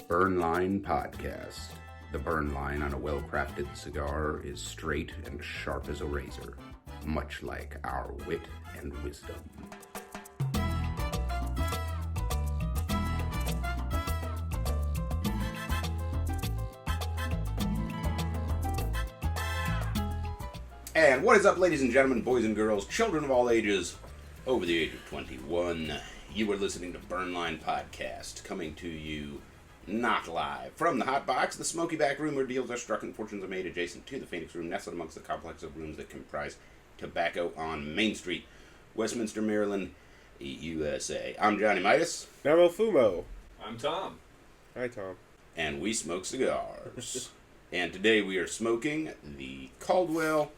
Burn Line Podcast. The burn line on a well-crafted cigar is straight and sharp as a razor, much like our wit and wisdom. And what is up, ladies and gentlemen, boys and girls, children of all ages, over the age of 21. You are listening to Burn Line Podcast, coming to you not live from the hot box, the smoky back room where deals are struck and fortunes are made, adjacent to the Phoenix Room, nestled amongst the complex of rooms that comprise tobacco on Main Street, Westminster, Maryland, USA. I'm Johnny Midas. I'm El Fumo. I'm Tom. Hi, Tom. And we smoke cigars. And today we are smoking the Caldwell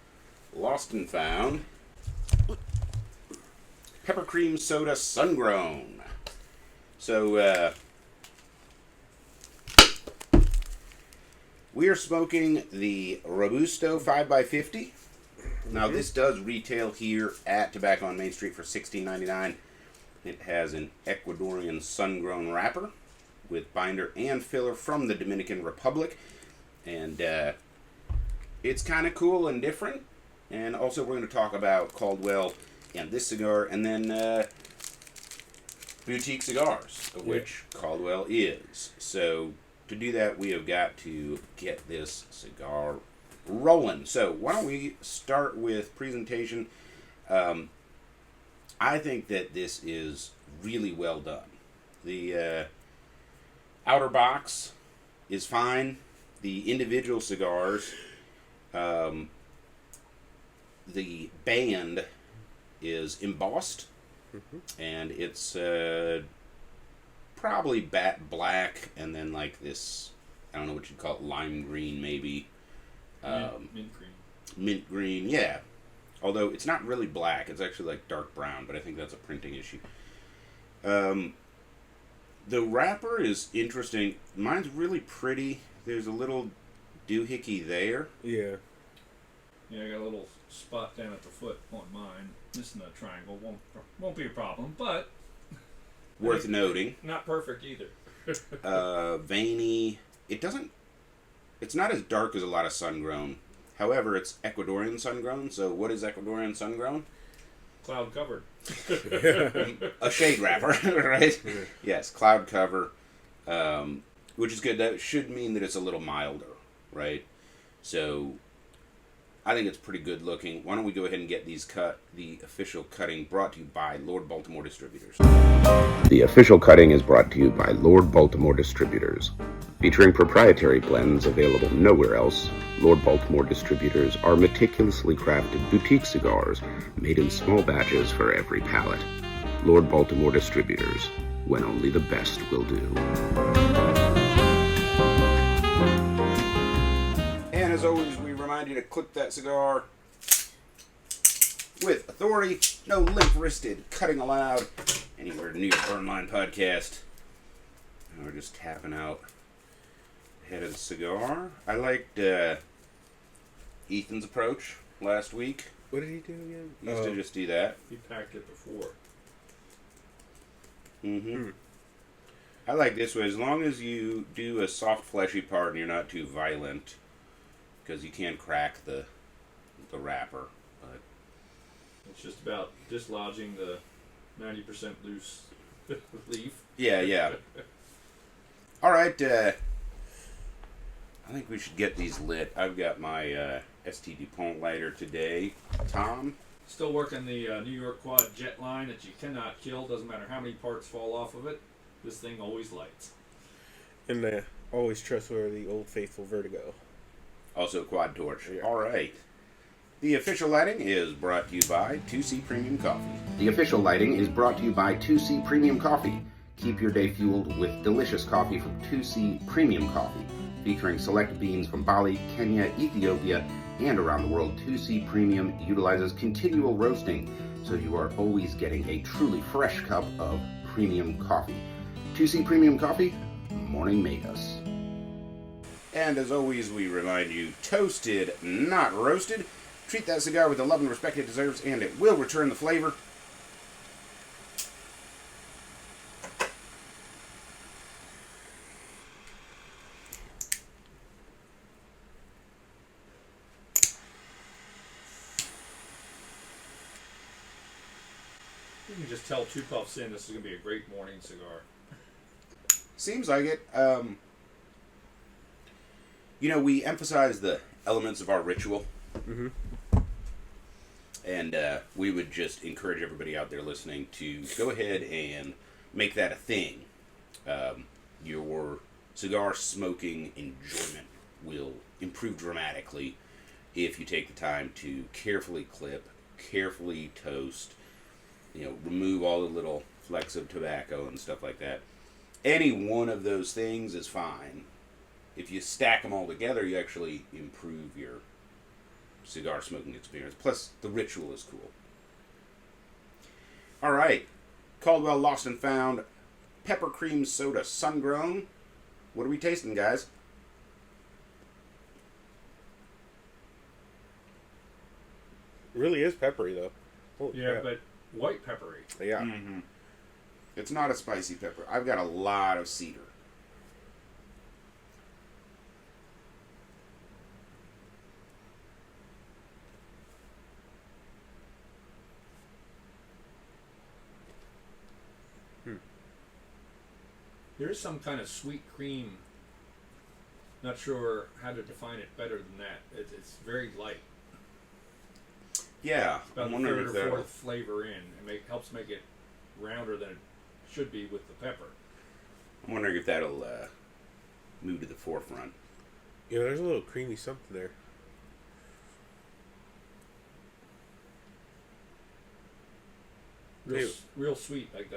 Lost and Found Peppercream Soda Sungrown. So, we are smoking the Robusto 5x50. Now, this does retail here at Tobacco on Main Street for $16.99. It has an Ecuadorian sun-grown wrapper with binder and filler from the Dominican Republic. And it's kind of cool and different. And also, we're going to talk about Caldwell and this cigar, and then boutique cigars, of which Caldwell is. So, to do that, we have got to get this cigar rolling. So, why don't we start with presentation? I think that this is really well done. The outer box is fine. The individual cigars, the band is embossed, and it's probably black, and then like this, I don't know what you'd call it, lime green maybe. Mint green. Mint green, yeah. Although it's not really black, it's actually like dark brown, but I think that's a printing issue. The wrapper is interesting. Mine's really pretty. There's a little doohickey there. Yeah. Yeah, I got a little spot down at the foot on mine. Missing a triangle won't be a problem, but Worth noting. Not perfect either. Veiny. It's not as dark as a lot of sun-grown. However, it's Ecuadorian sun-grown. So what is Ecuadorian sun-grown? Cloud covered. A shade wrapper, right? Yes, cloud cover, which is good. That should mean that it's a little milder, right? So I think it's pretty good looking. Why don't we go ahead and get these cut? The official cutting brought to you by Lord Baltimore Distributors. The official cutting is brought to you by Lord Baltimore Distributors. Featuring proprietary blends available nowhere else, Lord Baltimore Distributors are meticulously crafted boutique cigars made in small batches for every palate. Lord Baltimore Distributors, when only the best will do. And as always, we remind you to clip that cigar with authority, no limp-wristed cutting allowed. Anywhere near Burn Line Podcast. And we're just tapping out the head of the cigar. I liked Ethan's approach last week. What did he do again? He used to just do that. He packed it before. Mm-hmm. I like this way. As long as you do a soft, fleshy part and you're not too violent, because you can crack the wrapper. But It's just about dislodging the 90% loose leaf. yeah. All right. I think we should get these lit. I've got my STD Pont lighter today. Tom? Still working the New York Quad jet line that you cannot kill. Doesn't matter how many parts fall off of it. This thing always lights. And the always trustworthy Old Faithful Vertigo. Also Quad Torch. Yeah. All right. The official lighting is brought to you by 2C Premium Coffee. The official lighting is brought to you by 2C Premium Coffee. Keep your day fueled with delicious coffee from 2C Premium Coffee. Featuring select beans from Bali, Kenya, Ethiopia, and around the world, 2C Premium utilizes continual roasting, so you are always getting a truly fresh cup of premium coffee. 2C Premium Coffee, morning made us. And as always, we remind you, toasted, not roasted. Treat that cigar with the love and respect it deserves, and it will return the flavor. You can just tell 2 puffs in, this is going to be a great morning cigar. Seems like it. We emphasize the elements of our ritual. Mm-hmm. And we would just encourage everybody out there listening to go ahead and make that a thing. Your cigar smoking enjoyment will improve dramatically if you take the time to carefully clip, carefully toast, remove all the little flecks of tobacco and stuff like that. Any one of those things is fine. If you stack them all together, you actually improve your cigar smoking experience. Plus, the ritual is cool. All right. Caldwell Lost and Found Peppercream Soda Sungrown. What are we tasting, guys? It really is peppery, though. Holy Yeah, crap. but white peppery. Yeah. Mm-hmm. It's not a spicy pepper. I've got a lot of cedar. There's some kind of sweet cream. Not sure how to define it better than that. It's very light. Yeah, It's about I'm the wondering third if or that'll... fourth flavor in. It helps make it rounder than it should be with the pepper. I'm wondering if that'll move to the forefront. Yeah, there's a little creamy something there. Real sweet, like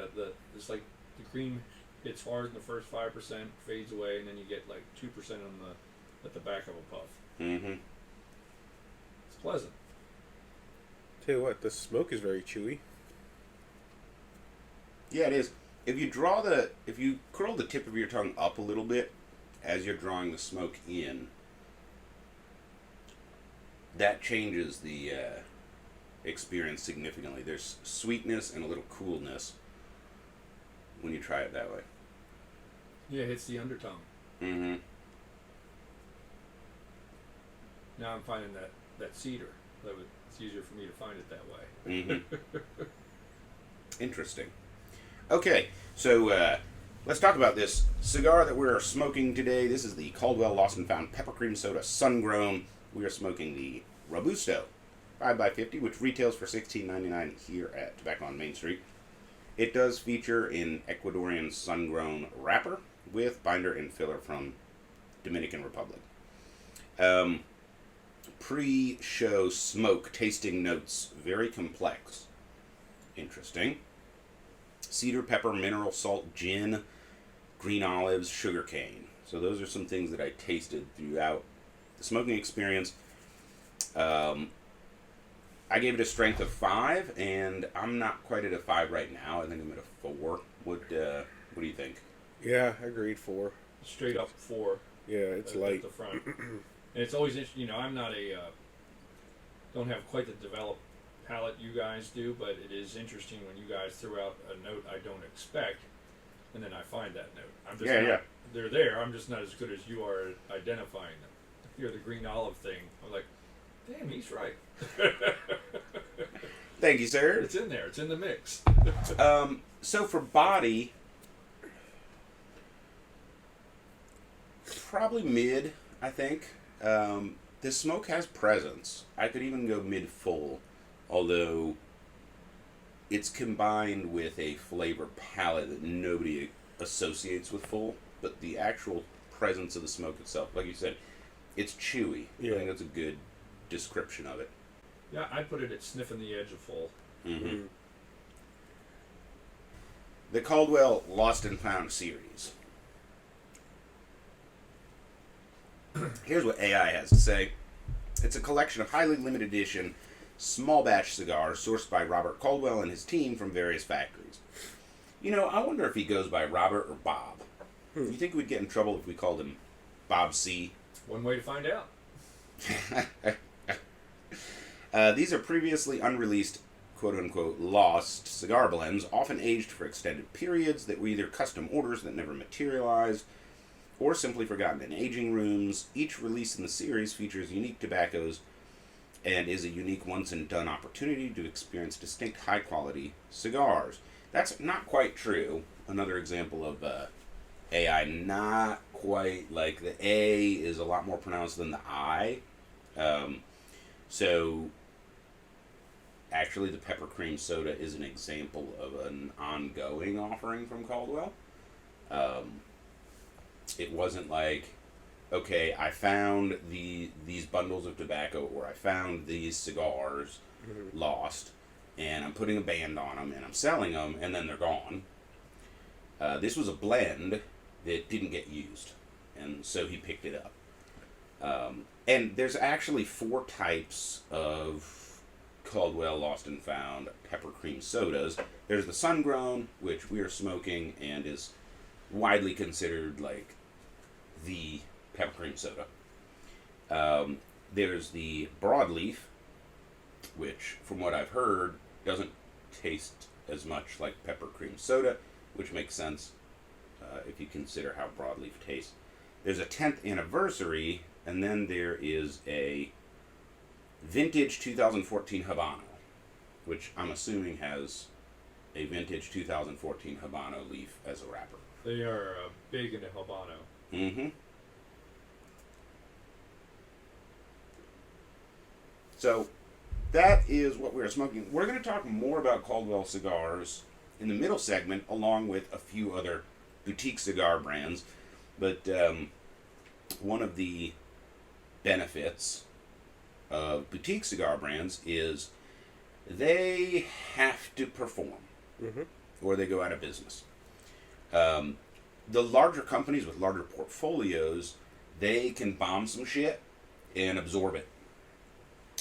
it's like the cream hits hard in the first 5%, fades away, and then you get like 2% at the back of a puff. Mm-hmm. It's pleasant. Tell you what, the smoke is very chewy. Yeah, it is. If you curl the tip of your tongue up a little bit as you're drawing the smoke in, that changes the experience significantly. There's sweetness and a little coolness when you try it that way. Yeah, it hits the undertongue. Mm-hmm. Now I'm finding that cedar. It's easier for me to find it that way. Mm-hmm. Interesting. Okay, so let's talk about this cigar that we're smoking today. This is the Caldwell Lost and Found Peppercream Soda Sungrown. We are smoking the Robusto 5x50, which retails for $16.99 here at Tobacco on Main Street. It does feature an Ecuadorian sun-grown wrapper with binder and filler from Dominican Republic. Pre-show smoke tasting notes, very complex. Interesting. Cedar, pepper, mineral salt, gin, green olives, sugarcane. So those are some things that I tasted throughout the smoking experience. I gave it a strength of 5, and I'm not quite at a 5 right now. I think I'm at a 4. What do you think? Yeah, agreed. 4. Straight up 4. Yeah, it's at light. the front. And it's always interesting. I'm not don't have quite the developed palate you guys do, but it is interesting when you guys throw out a note I don't expect, and then I find that note. I'm just not, they're there. I'm just not as good as you are at identifying them. If you're the green olive thing, I'm like, damn, he's right. Thank you, sir. It's in there. It's in the mix. So for body, probably mid, I think. This smoke has presence. I could even go mid-full, although it's combined with a flavor palette that nobody associates with full, but the actual presence of the smoke itself, like you said, it's chewy. Yeah. I think that's a good description of it. Yeah, I'd put it at sniffing the edge of full. Mm-hmm. The Caldwell Lost and Found series. Here's what AI has to say. It's a collection of highly limited edition, small batch cigars sourced by Robert Caldwell and his team from various factories. I wonder if he goes by Robert or Bob. Do you think we'd get in trouble if we called him Bob C? One way to find out. These are previously unreleased, quote-unquote, lost cigar blends, often aged for extended periods that were either custom orders that never materialized or simply forgotten in aging rooms. Each release in the series features unique tobaccos and is a unique once-and-done opportunity to experience distinct high-quality cigars. That's not quite true. Another example of AI, not quite like the A is a lot more pronounced than the I. So, actually, the Peppercream soda is an example of an ongoing offering from Caldwell. It wasn't like, okay, I found these bundles of tobacco, or I found these cigars lost, and I'm putting a band on them, and I'm selling them, and then they're gone. This was a blend that didn't get used, and so he picked it up. And there's actually 4 types of Caldwell Lost and Found Peppercream sodas. There's the Sungrown, which we are smoking, and is widely considered like the Peppercream soda. There's the Broadleaf, which, from what I've heard, doesn't taste as much like Peppercream soda, which makes sense if you consider how Broadleaf tastes. There's a 10th anniversary, and then there is a vintage 2014 Habano, which I'm assuming has a vintage 2014 Habano leaf as a wrapper. They are big into Habano. Mm-hmm. So, that is what we're smoking. We're going to talk more about Caldwell cigars in the middle segment, along with a few other boutique cigar brands. But one of the benefits of boutique cigar brands is they have to perform, or they go out of business. The larger companies with larger portfolios, they can bomb some shit and absorb it,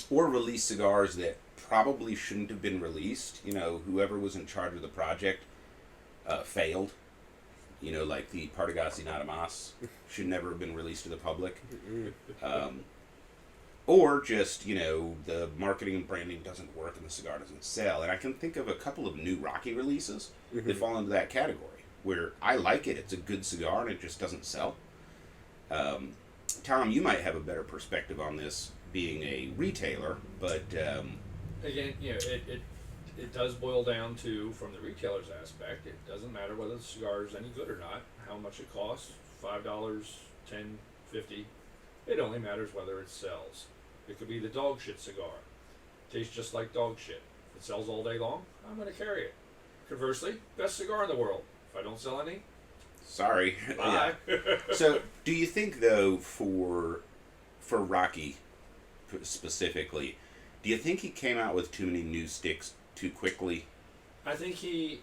or release cigars that probably shouldn't have been released. You know, whoever was in charge of the project failed. You know, like the Partagas y Nada Más should never have been released to the public. Or just, you know, the marketing and branding doesn't work and the cigar doesn't sell. And I can think of a couple of new Rocky releases that fall into that category, where I like it, it's a good cigar, and it just doesn't sell. Tom, you might have a better perspective on this, being a retailer, but... Again, you know, it does boil down to, from the retailer's aspect, it doesn't matter whether the cigar is any good or not, how much it costs, $5, $10, $50. It only matters whether it sells. It could be the dog shit cigar. Tastes just like dog shit. If it sells all day long, I'm going to carry it. Conversely, best cigar in the world. If I don't sell any, sorry. bye. So, do you think, though, for Rocky specifically, do you think he came out with too many new sticks too quickly? I think he,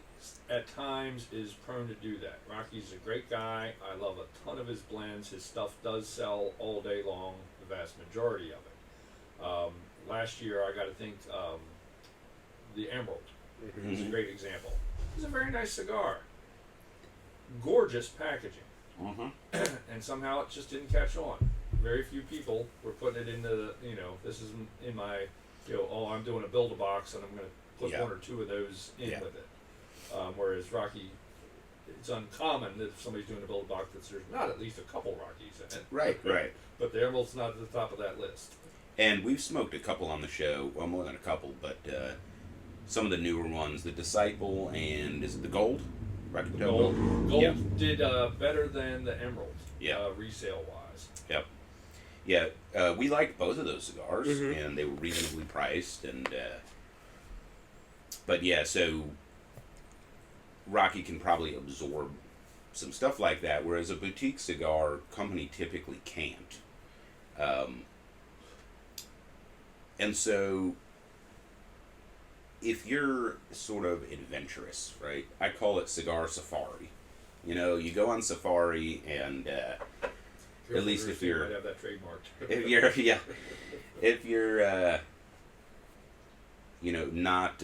at times, is prone to do that. Rocky's a great guy. I love a ton of his blends. His stuff does sell all day long, the vast majority of it. Last year, I got to think, the Emerald is a great example. It's a very nice cigar. Gorgeous packaging. And somehow it just didn't catch on. Very few people were putting it into the, you know, this is in my, you know, oh, I'm doing a build-a-box and I'm going to put 1 or 2 of those in with it. Whereas Rocky, it's uncommon that if somebody's doing a build-a-box that there's not at least a couple Rockies in it. Right. But the Emerald's not at the top of that list. And we've smoked a couple on the show, well, more than a couple, but some of the newer ones, the Disciple and, is it the Gold? Rocky Patel Gold did better than the Emerald, resale-wise. Yep. Yeah, we liked both of those cigars, and they were reasonably priced, and but yeah, so Rocky can probably absorb some stuff like that, whereas a boutique cigar company typically can't. And so, if you're sort of adventurous, right? I call it cigar safari. You know, you go on safari, and at least if you're, might have that trademarked. if you're, you know, not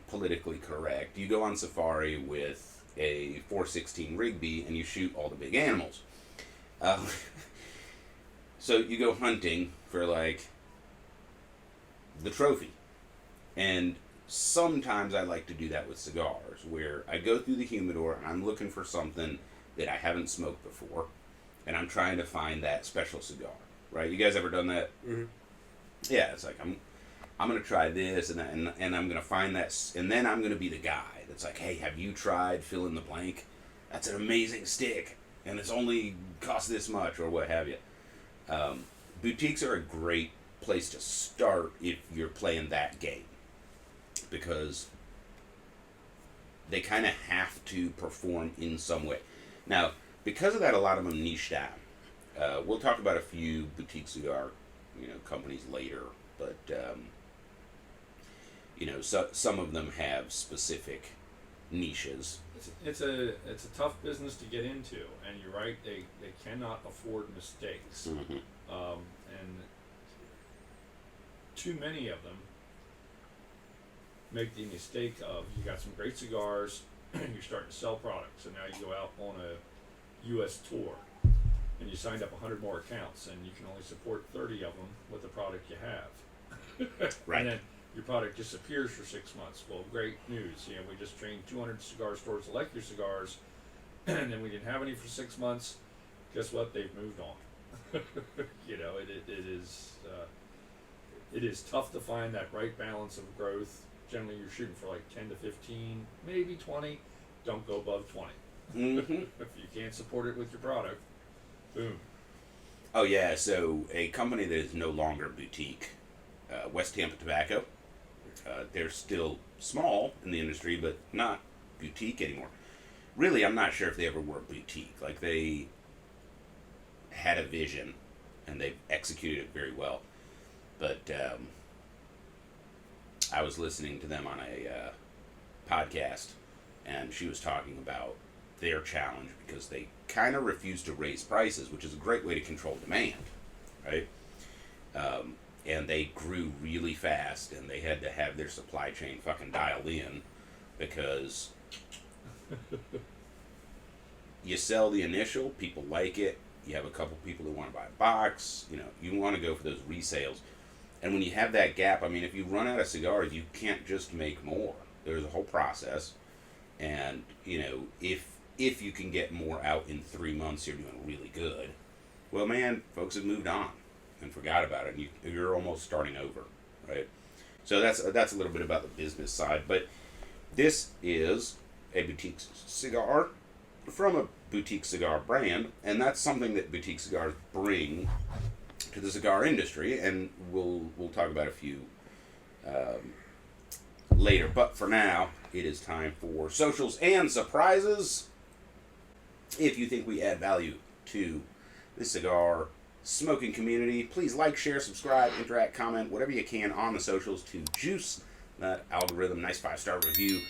politically correct, you go on safari with a 416 Rigby and you shoot all the big animals. So you go hunting for like the trophy, and sometimes I like to do that with cigars, where I go through the humidor and I'm looking for something that I haven't smoked before, and I'm trying to find that special cigar, right? You guys ever done that? Yeah, it's like I'm going to try this, and I'm going to find that, and then I'm going to be the guy that's like, hey, have you tried fill in the blank? That's an amazing stick, and it's only cost this much, or what have you. Boutiques are a great place to start if you're playing that game, because they kind of have to perform in some way. Now, because of that, a lot of them niche down. We'll talk about a few boutique cigar, companies later, but so some of them have specific niches. It's a tough business to get into, and you're right. They cannot afford mistakes, Mm-hmm. And too many of them make the mistake of, you got some great cigars, you're starting to sell products, and now you go out on a U.S. tour, and you signed up 100 more accounts, and you can only support 30 of them with the product you have. Right. And then your product disappears for 6 months. Well, great news. We just trained 200 cigar stores to like your cigars, and then we didn't have any for 6 months. Guess what? They've moved on. It is tough to find that right balance of growth. Generally, you're shooting for like 10 to 15, maybe 20. Don't go above 20. Mm-hmm. If you can't support it with your product, boom. Oh yeah, so a company that is no longer boutique, West Tampa Tobacco. They're still small in the industry, but not boutique anymore. Really, I'm not sure if they ever were boutique. Like, they had a vision, and they've executed it very well. But I was listening to them on a podcast, and she was talking about their challenge because they kind of refuse to raise prices, which is a great way to control demand, right? And they grew really fast, and they had to have their supply chain fucking dialed in, because you sell the initial, people like it, you have a couple people who want to buy a box, you want to go for those resales. And when you have that gap, I mean, if you run out of cigars, you can't just make more. There's a whole process. And, if you can get more out in 3 months, you're doing really good. Well, man, folks have moved on and forgot about it. And you're almost starting over, right? So that's a little bit about the business side. But this is a boutique cigar from a boutique cigar brand. And that's something that boutique cigars bring to the cigar industry. And we'll talk about a few later. But for now, it is time for socials and surprises. If you think we add value to the cigar smoking community, please like, share, subscribe, interact, comment, whatever you can on the socials to juice that algorithm. Nice 5-star review.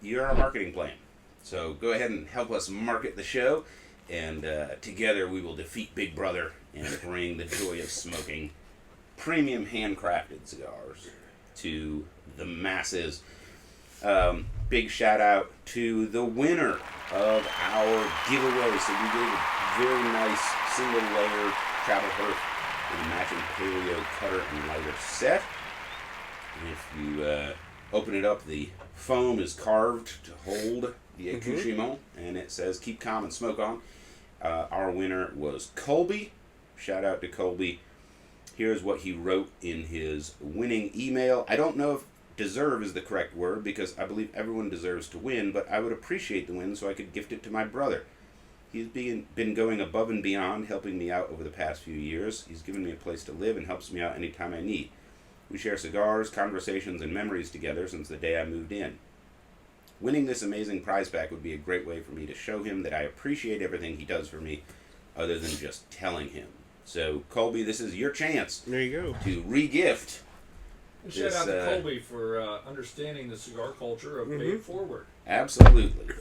You're our marketing plan. So go ahead and help us market the show, and together we will defeat Big Brother and bring the joy of smoking premium handcrafted cigars to the masses. Big shout out to the winner of our giveaway. So we gave a very nice single layer travel hearth with a matching paleo cutter and lighter set. And if you open it up, the foam is carved to hold the accoutrement, and it says "Keep calm and smoke on." Our winner was Colby. Shout out to Colby. Here's what he wrote in his winning email. I don't know if deserve is the correct word, because I believe everyone deserves to win, but I would appreciate the win so I could gift it to my brother. He's been going above and beyond, helping me out over the past few years. He's given me a place to live and helps me out anytime I need. We share cigars, conversations, and memories together since the day I moved in. Winning this amazing prize pack would be a great way for me to show him that I appreciate everything he does for me, other than just telling him. So, Colby, this is your chance. There you go. To re-gift. And shout out to Colby for understanding the cigar culture of pay it forward. Absolutely.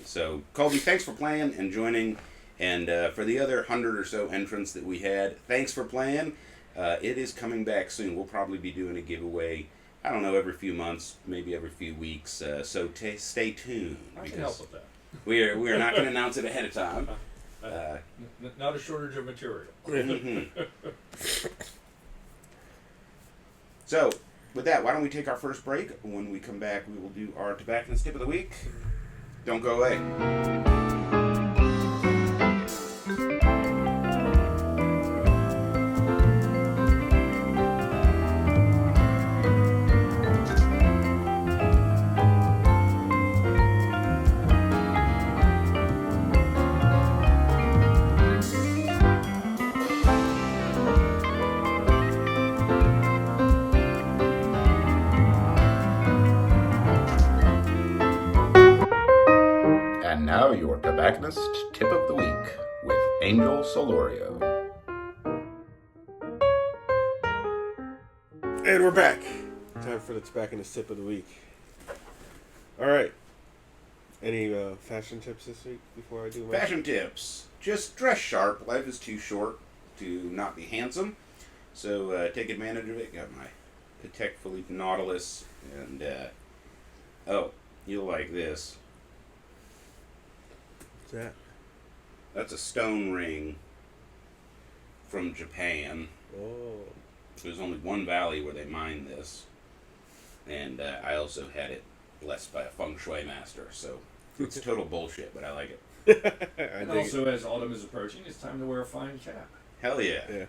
So, Colby, thanks for playing and joining. And for the other 100 or so entrants that we had, thanks for playing. It is coming back soon. We'll probably be doing a giveaway, I don't know, every few months, maybe every few weeks. So stay tuned. I can help with that. We are not going to announce it ahead of time. Not a shortage of material. So, with that, why don't we take our first break? When we come back, we will do our tobacconist tip of the week. Don't go away. now your tobacconist tip of the week with Angel Solorio. And we're back. Time for the tobacconist tip of the week. All right. Any fashion tips this week before I do my Fashion tips. Just dress sharp. Life is too short to not be handsome. So take advantage of it. Got my Patek Philippe Nautilus. And, you'll like this. What's that? That's a stone ring from Japan. Oh. There's only one valley where they mine this. And I also had it blessed by a feng shui master. So it's total bullshit, but I like it. And also, as autumn is approaching, it's time to wear a fine cap. Hell yeah. Yeah.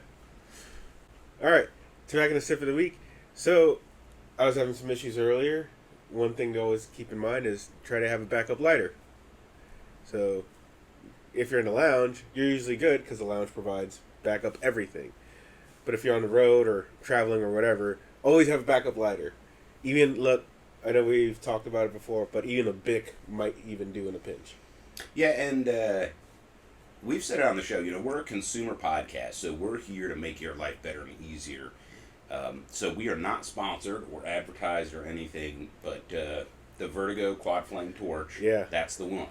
All right. Tobacconist tip of the week. So, I was having some issues earlier. One thing to always keep in mind is try to have a backup lighter. So, if you're in a lounge, you're usually good because the lounge provides backup everything. But if you're on the road or traveling or whatever, always have a backup lighter. Even, look, I know we've talked about it before, but even a Bic might even do in a pinch. Yeah, and we've said it on the show, we're a consumer podcast, so we're here to make your life better and easier. So we are not sponsored or advertised or anything, but the Vertigo Quad Flame Torch, that's the one.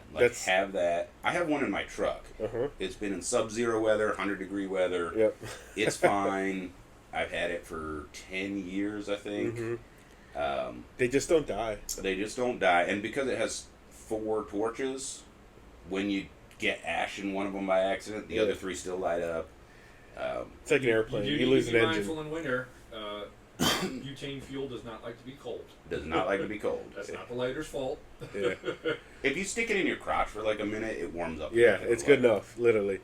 Have that. I have one in my truck. Uh-huh. It's been in sub-zero weather, 100-degree weather. Yep. It's fine. I've had it for 10 years, I think. Mm-hmm. They just don't die. They just don't die. And because it has 4 torches, when you get ash in one of them by accident, the other 3 still light up. It's like an airplane. You lose an engine. Mindful in winter. Butane fuel does not like to be cold. Does not like to be cold. That's not the lighter's fault. Yeah. If you stick it in your crotch for like a minute, it warms up. Yeah, it's good enough, literally.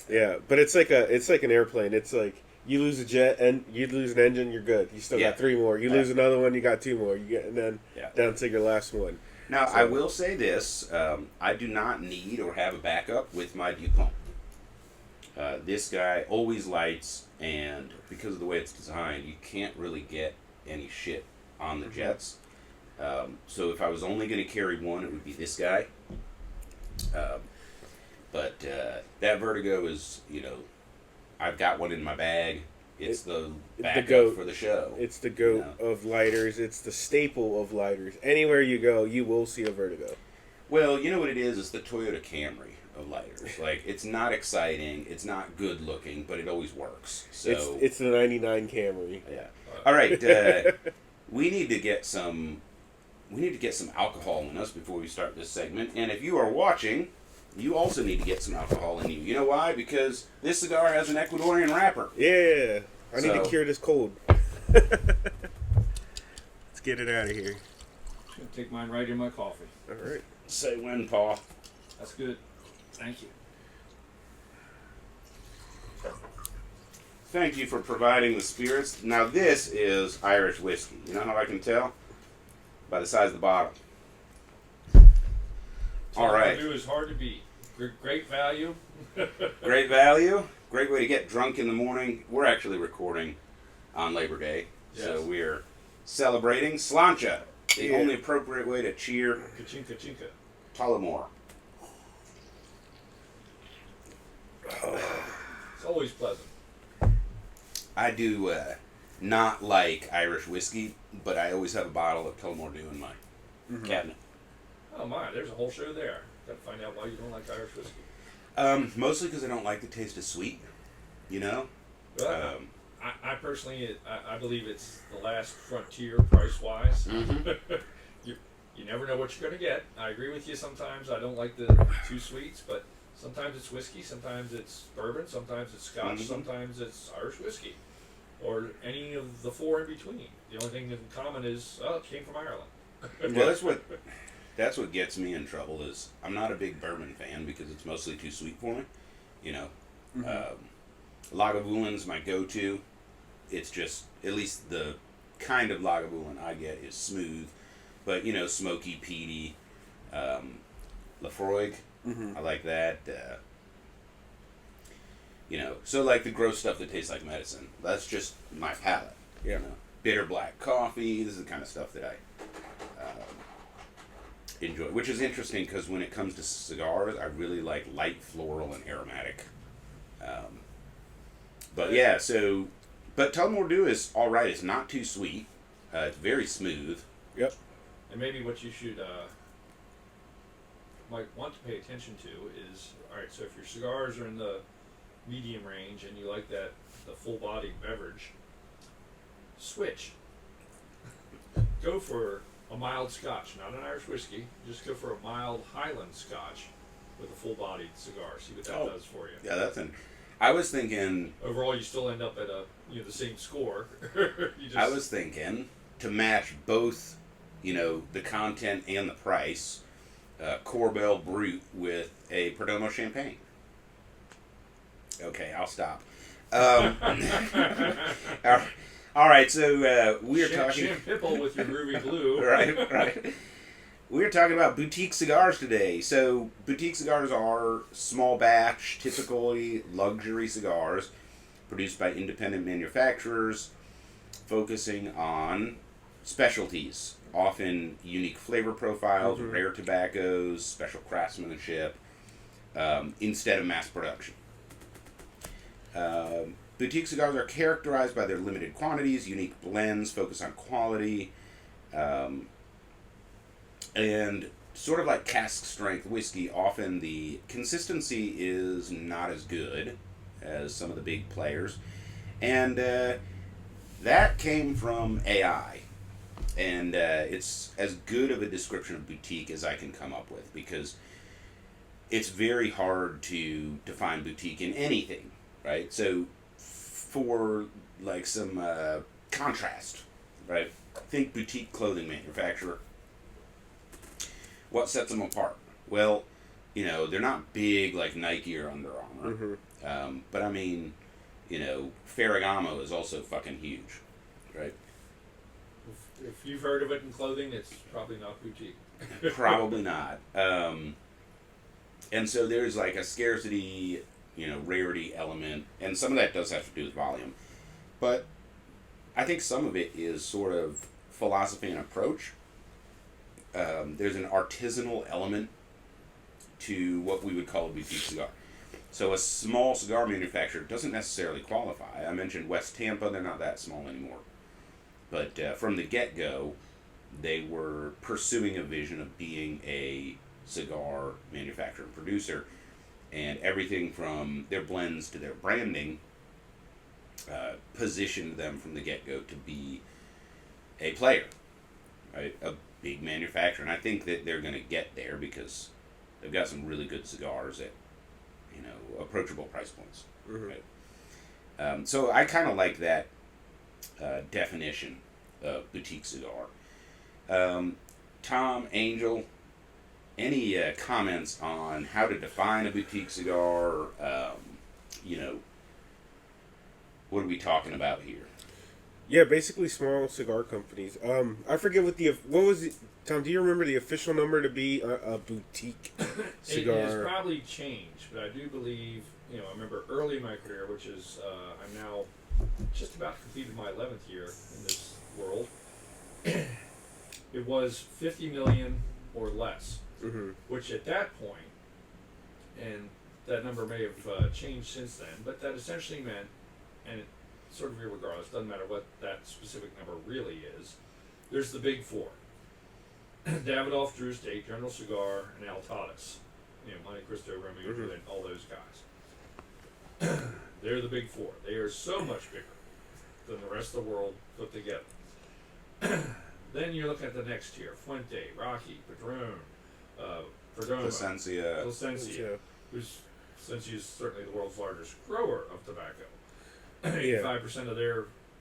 Yeah, but it's like an airplane. It's like you lose a jet and you lose an engine, you're good. You still got 3 more. You lose another one, you got 2 more. You get and then down to your last one. Now I will say this: I do not need or have a backup with my DuPont. This guy always lights, and because of the way it's designed, you can't really get any shit on the jets. So if I was only going to carry one, it would be this guy. But that Vertigo is, I've got one in my bag. It's the backup for the show. It's the goat of lighters. It's the staple of lighters. Anywhere you go, you will see a Vertigo. Well, you know what it is? It's the Toyota Camry of lighters. Like, it's not exciting, it's not good looking, but it always works. So it's the '99 Camry. Yeah. All right. We need to get some alcohol in us before we start this segment. And if you are watching, you also need to get some alcohol in you. You know why? Because this cigar has an Ecuadorian wrapper. Yeah. I need to cure this cold. Let's get it out of here. I'm going to take mine right in my coffee. All right. Say when, Paul. That's good. Thank you. Thank you for providing the spirits. Now this is Irish whiskey. You know how I can tell? By the size of the bottle. All right. Purdue is hard to beat. Great value. Great value. Great way to get drunk in the morning. We're actually recording on Labor Day. Yes. So we're celebrating Slancha. The only appropriate way to cheer. Kachinka chinka. Tullamore. It's always pleasant. I do not like Irish whiskey, but I always have a bottle of Tullamore Dew in my cabinet. Oh my, there's a whole show there. Got to find out why you don't like Irish whiskey. Mostly because I don't like the taste of sweet, Well, I personally, I believe it's the last frontier price-wise. Mm-hmm. You never know what you're going to get. I agree with you sometimes. I don't like the too sweets, but sometimes it's whiskey, sometimes it's bourbon, sometimes it's scotch, sometimes it's Irish whiskey, or any of the 4 in between. The only thing in common is, it came from Ireland. Well, that's what gets me in trouble is I'm not a big bourbon fan because it's mostly too sweet for me. Lagavulin my go-to. It's just, at least the kind of Lagavulin I get is smooth, but, smoky, peaty. Lafroig, I like that. So like the gross stuff that tastes like medicine. That's just my palate. Bitter black coffee. This is the kind of stuff that enjoy, which is interesting because when it comes to cigars, I really like light floral and aromatic. But yeah, so, but Tullamore Dew is all right. It's not too sweet. It's very smooth. Yep. And maybe what you should might want to pay attention to is, all right, so if your cigars are in the medium range and you like the full-bodied beverage, switch. Go for a mild Scotch, not an Irish whiskey. Just go for a mild Highland Scotch with a full-bodied cigar. See what that does for you. Yeah, I was thinking. Overall, you still end up at the same score. I was thinking to match both, the content and the price, Corbel Brut with a Perdomo Champagne. Okay, I'll stop. All right, so we're talking. Pipple with your Ruby Blue. Right. We're talking about boutique cigars today. So boutique cigars are small batch, typically luxury cigars produced by independent manufacturers, focusing on specialties, often unique flavor profiles, rare tobaccos, special craftsmanship, instead of mass production. Boutique cigars are characterized by their limited quantities, unique blends, focus on quality, and sort of like cask strength whiskey, often the consistency is not as good as some of the big players. And that came from AI. And it's as good of a description of boutique as I can come up with, because it's very hard to define boutique in anything, right? So for like some contrast, right? Think boutique clothing manufacturer. What sets them apart? Well, they're not big like Nike or Under Armour. But I mean, Ferragamo is also fucking huge, right? If you've heard of it in clothing, it's probably not boutique. Probably not. And so there's like a scarcity, rarity element, and some of that does have to do with volume. But I think some of it is sort of philosophy and approach. There's an artisanal element to what we would call a boutique cigar. So a small cigar manufacturer doesn't necessarily qualify. I mentioned West Tampa, they're not that small anymore. But from the get-go, they were pursuing a vision of being a cigar manufacturer and producer, and everything from their blends to their branding positioned them from the get-go to be a player, right? A big manufacturer. And I think that they're going to get there because they've got some really good cigars at, approachable price points. Right? So I kind of like that definition of boutique cigar. Tom, Angel, any comments on how to define a boutique cigar? What are we talking about here? Yeah, basically small cigar companies. I forget what was it, Tom, do you remember the official number to be a boutique cigar? It has probably changed, but I do believe, I remember early in my career, which is, I'm now just about completed my 11th year in this world. It was 50 million or less, which at that point, and that number may have changed since then, but that essentially meant, and it sort of irregardless, doesn't matter what that specific number really is, there's the big four. Davidoff, Drew Estate, General Cigar, and Altadas. Monte Cristo, Romeo, and all those guys. They're the big four. They are so much bigger than the rest of the world put together. Then you look at the next tier: Fuente, Rocky, Padron, Perdomo, Plasencia, who's Plasencia is certainly the world's largest grower of tobacco. 85%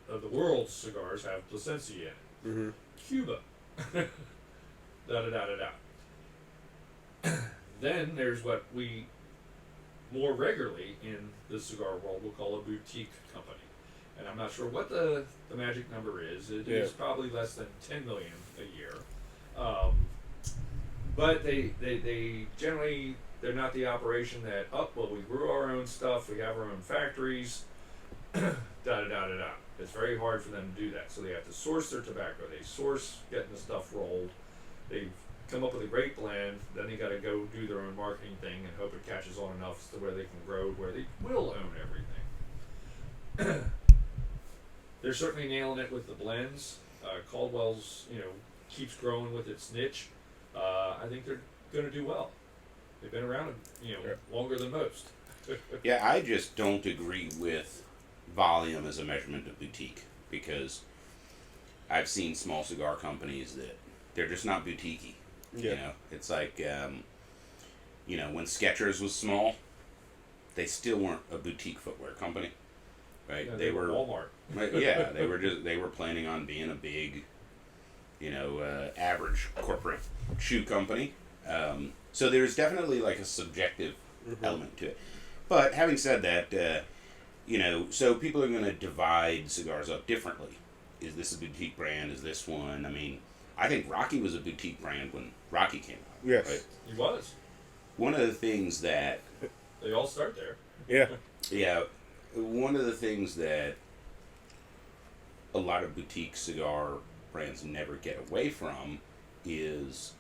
of the world's cigars have Plasencia in it. Cuba. Then there's what we more regularly in the cigar world will call a boutique company. And I'm not sure what the magic number is. It is probably less than 10 million a year. But they generally, they're not the operation that, we grew our own stuff, we have our own factories, It's very hard for them to do that. So they have to source their tobacco. They source getting the stuff rolled. They've come up with a great blend, then they got to go do their own marketing thing and hope it catches on enough to where they can grow, where they will own everything. They're certainly nailing it with the blends. Caldwell's, keeps growing with its niche. I think they're going to do well. They've been around, longer than most. Yeah, I just don't agree with volume as a measurement of boutique, because I've seen small cigar companies that they're just not boutique-y. Yeah. It's like, when Skechers was small, they still weren't a boutique footwear company, right? Yeah, they were Walmart. Yeah, they were planning on being a big, average corporate shoe company. So there's definitely like a subjective element to it. But having said that, so people are going to divide cigars up differently. Is this a boutique brand? Is this one? I mean, I think Rocky was a boutique brand when Rocky came out. Yes. Right? He was. One of the things that... They all start there. Yeah. Yeah. One of the things that a lot of boutique cigar brands never get away from is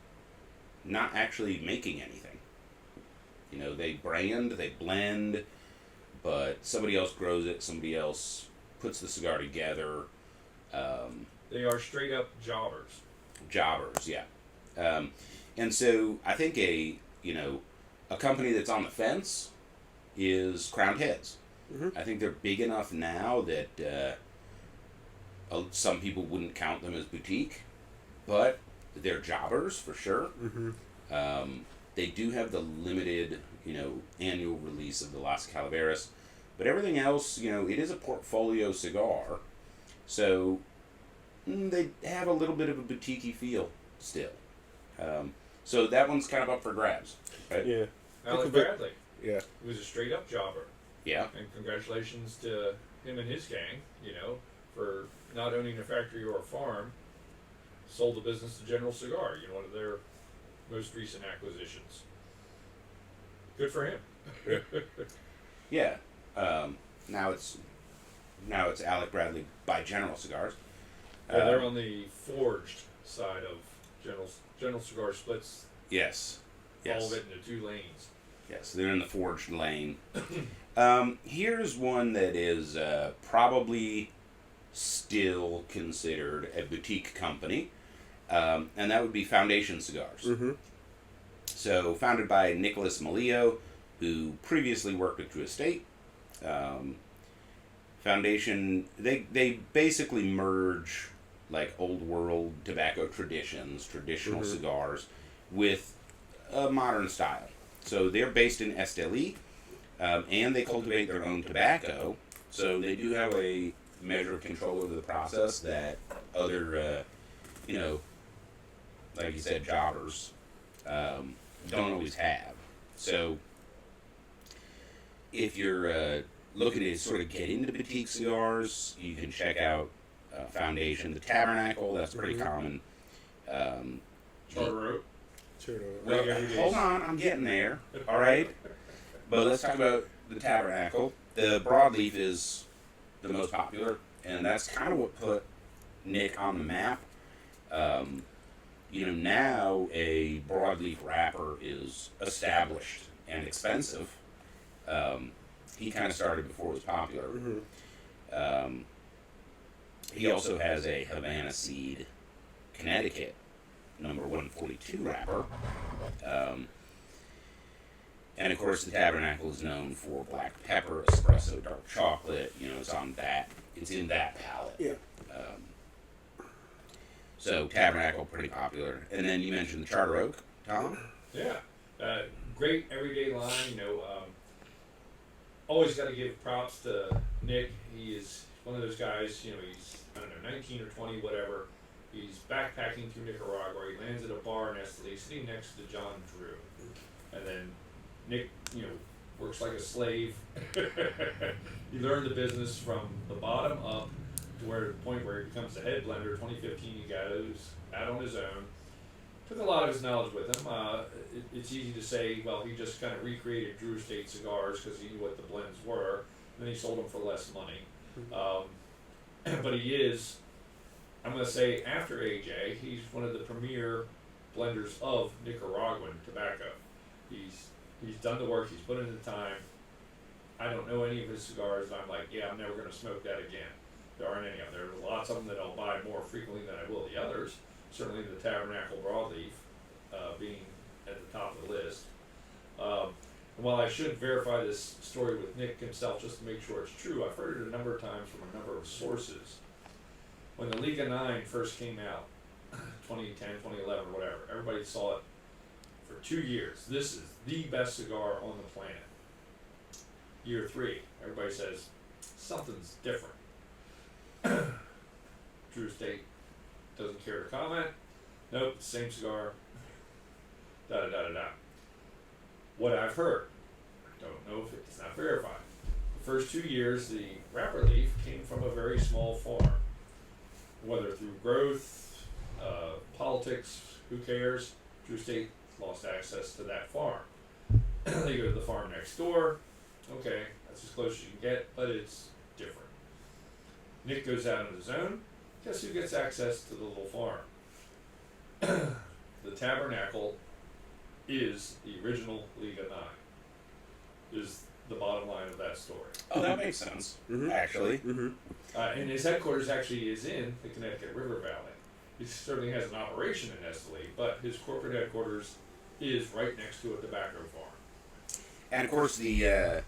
not actually making anything. They brand, they blend, but somebody else grows it, somebody else puts the cigar together. They are straight up jobbers. Jobbers, yeah. And so I think a company that's on the fence is Crowned Heads. I think they're big enough now that some people wouldn't count them as boutique, but they're jobbers for sure. They do have the limited, annual release of the Las Calaveras, but everything else, it is a portfolio cigar, so they have a little bit of a boutique-y feel still. So that one's kind of up for grabs, right? Yeah. Alec Bradley. Yeah. He was a straight up jobber. Yeah. And congratulations to him and his gang, for not owning a factory or a farm. Sold the business to General Cigar, one of their most recent acquisitions. Good for him. Yeah. Now it's Alec Bradley by General Cigars. Yeah, they're on the forged side of General Cigar splits Yes. all of it into 2 lanes. Yes, they're in the forged lane. Here's one that is probably still considered a boutique company, and that would be Foundation Cigars. So, founded by Nicholas Malillo, who previously worked at Drew Estate. Foundation, they basically merge like old world tobacco traditions, traditional cigars, with a modern style. So they're based in Esteli, and they cultivate their own tobacco. So they do have a measure of control over the process that other, like you said, jobbers don't always have. So if you're looking to sort of get into boutique cigars, you can check out Foundation. The Tabernacle, that's pretty common. Charter Oak. Well, hold on, I'm getting there. All right, but let's talk about the Tabernacle. The broadleaf is the most popular, and that's kind of what put Nick on the map. Now a broadleaf wrapper is established and expensive. He kind of started before it was popular. He also has a Havana Seed Connecticut number 142 wrapper. And of course the Tabernacle is known for black pepper, espresso, dark chocolate. It's in that palette. Yeah. So Tabernacle, pretty popular. And then you mentioned the Charter Oak, Tom? Yeah. Great everyday line, always got to give props to Nick. He is one of those guys, he's, 19 or 20, whatever. He's backpacking through Nicaragua. He lands at a bar in Esteli, sitting next to John Drew. And then Nick, works like a slave. He learned the business from the bottom up to the point where he becomes the head blender. 2015, he goes out on his own. Took a lot of his knowledge with him. It's easy to say, well, he just kind of recreated Drew Estate cigars because he knew what the blends were. And then he sold them for less money. But he is, I'm going to say, after AJ, he's one of the premier blenders of Nicaraguan tobacco. He's done the work. He's put in the time. I don't know any of his cigars, and I'm like, yeah, I'm never going to smoke that again. There aren't any of them. There are lots of them that I'll buy more frequently than I will the others. Certainly the Tabernacle Broadleaf being at the top of the list. And while I should verify this story with Nick himself just to make sure it's true, I've heard it a number of times from a number of sources. When the Liga 9 first came out, 2010, 2011, whatever, everybody saw it for 2 years. This is the best cigar on the planet. Year 3, everybody says, something's different. Drew Estate doesn't care to comment. Nope, same cigar. Da-da-da-da-da. What I've heard, I don't know if it's not verified. The first 2 years, the wrapper leaf came from a very small farm. Whether through growth, politics, who cares? Drew Estate lost access to that farm. They go to the farm next door. Okay, that's as close as you can get, but it's different. Nick goes out on his own. Guess who gets access to the little farm? The Tabernacle is the original Liga 9, is the bottom line of that story. Oh, that makes sense, actually. And his headquarters actually is in the Connecticut River Valley. He certainly has an operation in Esteli, but his corporate headquarters is right next to a tobacco farm. And of course, the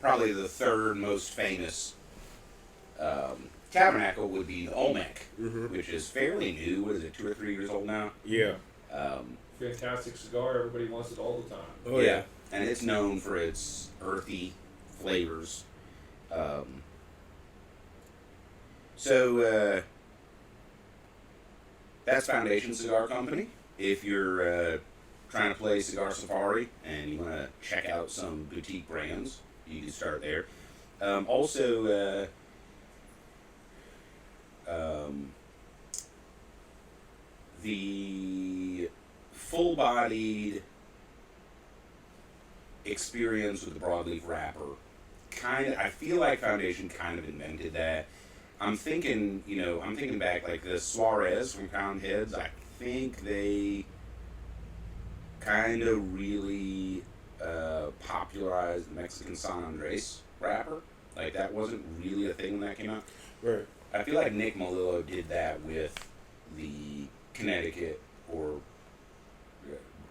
probably the third most famous Tabernacle would be the Olmec, which is fairly new. What is it, 2 or 3 years old now? Yeah. Fantastic cigar. Everybody wants it all the time. Oh yeah. And it's known for its earthy flavors. So that's Foundation Cigar Company. If you're trying to play Cigar Safari and you want to check out some boutique brands, you can start there. Also, the full-bodied experience with the broadleaf wrapper, I feel like Foundation kind of invented that. I'm thinking back, like the Suarez from Crowned Heads, I think they kind of really popularized the Mexican San Andres wrapper. Like, that wasn't really a thing when that came out. Right. I feel like Nick Melillo did that with the Connecticut, or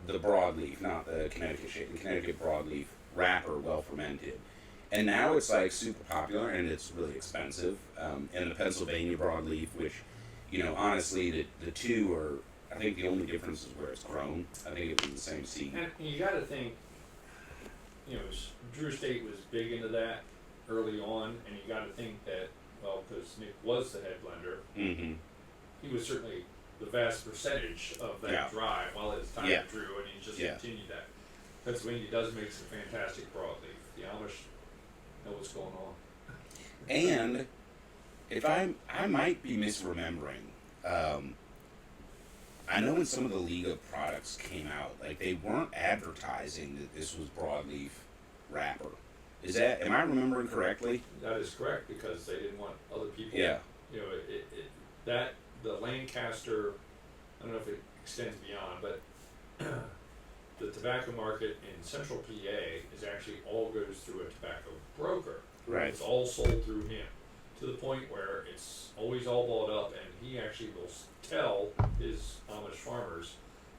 the broadleaf, not the Connecticut shade, the Connecticut broadleaf wrapper, well fermented. And now it's like super popular and it's really expensive. And the Pennsylvania broadleaf, which, honestly, the two are, I think the only difference is where it's grown. I think it was the same seed. And you got to think, Drew Estate was big into that early on, and you got to think that, well, because Nick was the head blender, he was certainly the vast percentage of that drive while his time at Drew, and he just continued that. Pennsylvania does make some fantastic broadleaf. The Amish know what's going on. And if I might be misremembering, I know when some of the Liga products came out, like, they weren't advertising that this was broadleaf wrapper. Am I remembering correctly? That is correct, because they didn't want other people. Yeah. The Lancaster, I don't know if it extends beyond, but the tobacco market in central PA is actually all goes through a tobacco broker. Right. It's all sold through him, to the point where it's always all bought up, and he actually will tell his Amish farmers,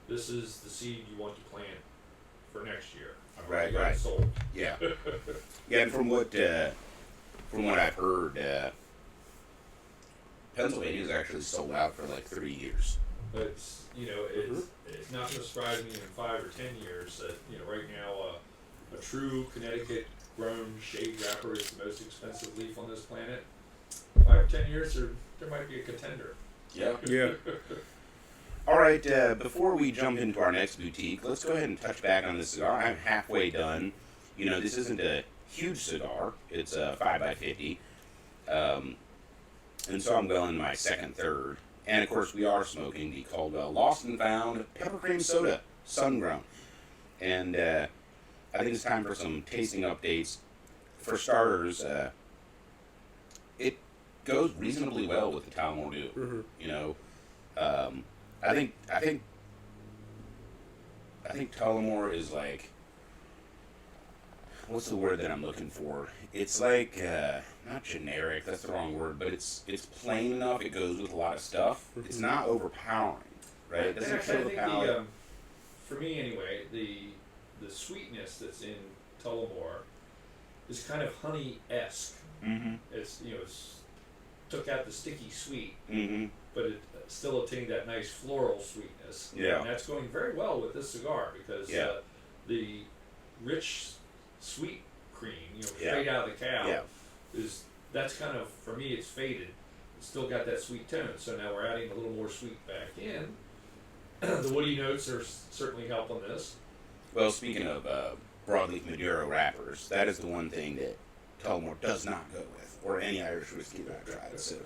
this is the seed you want to plant for next year. Right, You got it right. sold. Yeah. Yeah, and from what I've heard, Pennsylvania is actually sold out for like 3 years. But it's not going to surprise me in 5 or 10 years that right now a true Connecticut grown shade wrapper is the most expensive leaf on this planet. 5 or 10 years there might be a contender. Yeah. Yeah. All right, before we jump into our next boutique, let's go ahead and touch back on this cigar. I'm halfway done. This isn't a huge cigar. It's a 5x50. And so I'm going my second third. And, of course, we are smoking the Caldwell Lost and Found Peppercream Soda, Sungrown. And I think it's time for some tasting updates. For starters, it goes reasonably well with the Talmor New. I think I think Tullamore is like, what's the word that I'm looking for? It's like not generic. That's the wrong word, but it's plain enough. It goes with a lot of stuff. It's not overpowering, right? It doesn't Actually, kill I the think palate. for me anyway, the sweetness that's in Tullamore is kind of honey-esque. Mm-hmm. It's it's took out the sticky sweet, Mm-hmm. but it still attained that nice floral sweetness. Yeah. And that's going very well with this cigar because Yeah. the rich sweet cream, Yeah. straight out of the cow, Yeah. that's kind of, for me, it's faded. It's still got that sweet tone. So now we're adding a little more sweet back in. The woody notes are certainly helping this. Well, speaking of broadleaf Maduro wrappers, that is the one thing that Tullamore does not go with, or any Irish whiskey that I've tried. So,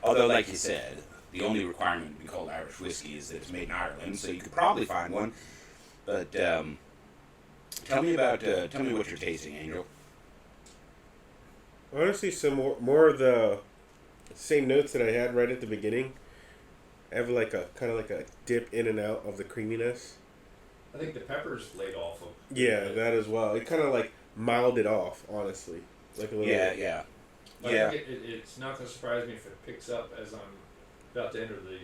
although, like you said, the only requirement to be called Irish whiskey is that it's made in Ireland, so you could probably find one. But tell me what you're tasting, Angel. Honestly, some more of the same notes that I had right at the beginning. I have like a kind of like a dip in and out of the creaminess. I think the pepper's laid off of. Yeah, that as well. It kind of like mild it off, honestly. Like a little. Yeah. I think it's not going to surprise me if it picks up as I'm about to enter the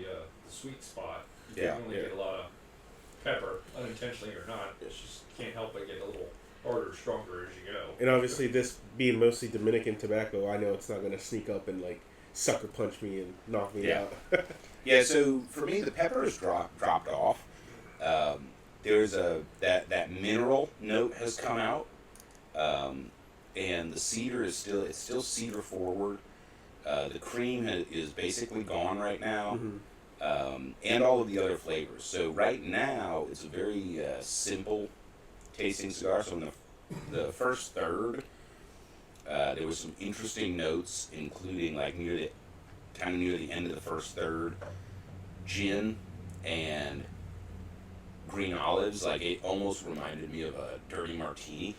sweet spot. You Yeah. definitely get a lot of pepper, unintentionally or not. It's just can't help but get a little harder, stronger as you go. And obviously, this being mostly Dominican tobacco, I know it's not going to sneak up and like sucker punch me and knock me Yeah. out. Yeah, so for me, the pepper has dropped off. There's that mineral note has come out, and the cedar is still cedar forward. The cream is basically gone right now, and all of the other flavors. So right now, it's a very simple tasting cigar. So in the first third, there was some interesting notes, including like near the end of the first third, gin and green olives. Like it almost reminded me of a dirty martini.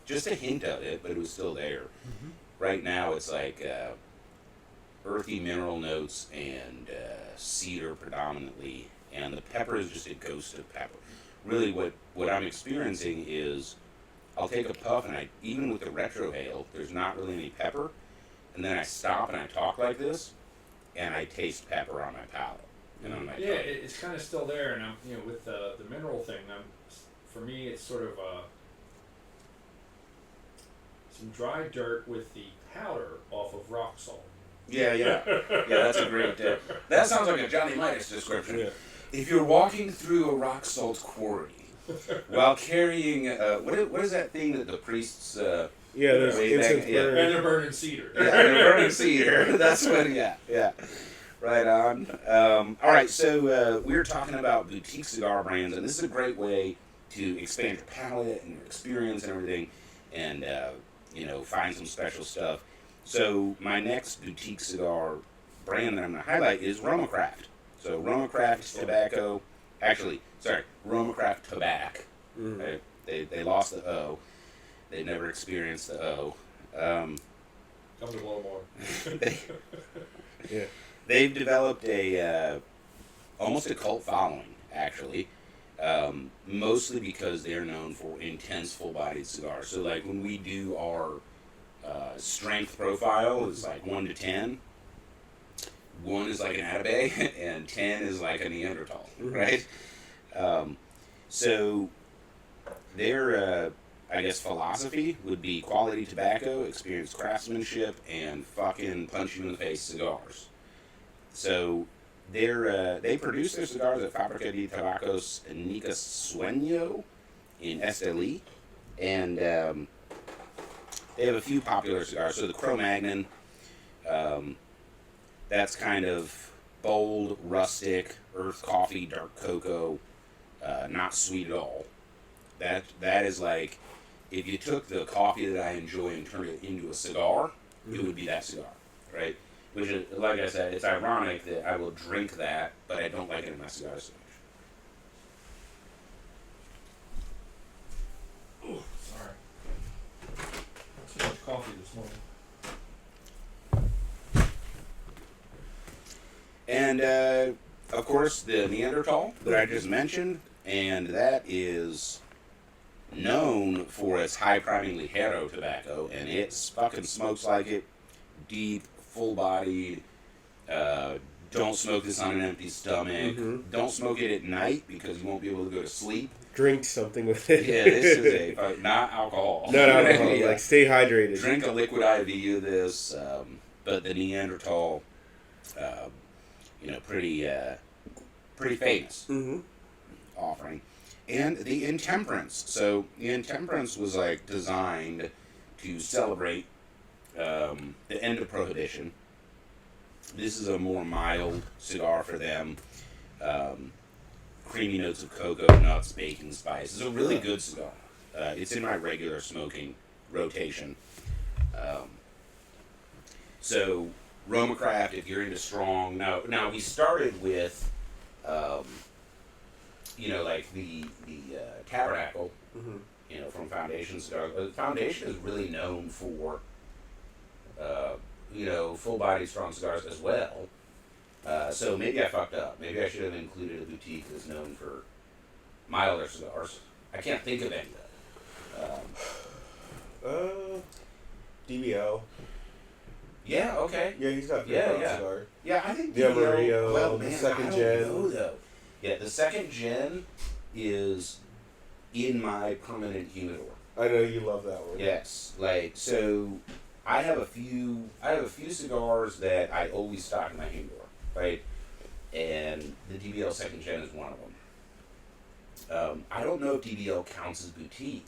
Just a hint of it, but it was still there. Right now, it's like earthy mineral notes and cedar predominantly, and the pepper is just a ghost of pepper. Really, what I'm experiencing is I'll take a puff, and even with the retrohale, there's not really any pepper, and then I stop and I talk like this, and I taste pepper on my palate and on my tongue. It's kind of still there, and I'm with the mineral thing. For me, it's sort of some dry dirt with the powder off of rock salt. Yeah. That's a great. That sounds like a Johnny Midas description. Yeah. If you're walking through a rock salt quarry while carrying what is that thing that the priests Yeah, there's way back- incense yeah. burn. And they're burning cedar. yeah, they're burning cedar. That's what. Yeah. Right on. All right, so we're talking about boutique cigar brands, and this is a great way to expand your palate and your experience and everything, and find some special stuff. So my next boutique cigar brand that I'm going to highlight is Romacraft. So Romacraft tobacco, Romacraft Tobacco. Mhm. They lost the O. They never experienced the O. Come to Baltimore. Yeah. They've developed almost a cult following, actually, mostly because they're known for intense full-bodied cigars. So like when we do our strength profile, it's like 1 to 10. 1 is like an Atabey, and 10 is like a Neanderthal, right? So their, philosophy would be quality tobacco, experienced craftsmanship, and fucking punch you in the face cigars. So they produce their cigars at Fábrica de Tabacos Nica Sueño in Esteli, and they have a few popular cigars. So the Cro-Magnon, that's kind of bold, rustic, earth coffee, dark cocoa, not sweet at all. That is like, if you took the coffee that I enjoy and turned it into a cigar, it would be that cigar, right? Which is, like I said, it's ironic that I will drink that, but I don't like it in my cigars so much. Ooh, sorry. Too much coffee this morning. And, of course, the Neanderthal that I just mentioned, and that is known for its high priming ligero tobacco, and it fucking smokes like it. Deep, full bodied. Don't smoke this on an empty stomach. Don't smoke it at night because you won't be able to go to sleep. Drink something with it. Yeah, this is not alcohol. Not alcohol. Yeah. Like, stay hydrated. Drink a liquid IV of this, but the Neanderthal, pretty famous offering. And the Intemperance. So the Intemperance was like designed to celebrate the end of Prohibition. This is a more mild cigar for them. Creamy notes of cocoa, nuts, bacon, spice. It's a really good cigar. It's in my regular smoking rotation. So Roma Craft, if you're into strong. Now we started with, like the Tabernacle, from Foundation Cigars. Foundation is really known for, full-bodied strong cigars as well. So maybe I fucked up. Maybe I should have included a boutique that's known for milder cigars. I can't think of any though. DBL. Yeah. Okay. Yeah, he's got a Yeah, good yeah. cigar. Yeah, I think The DBL, Amarillo, well, the man, second I don't gen. know, though. Yeah, the second gen is in my permanent humidor. I know you love that one. Yes, so I have a few cigars that I always stock in my humidor, right? And the DBL second gen is one of them. I don't know if DBL counts as boutique.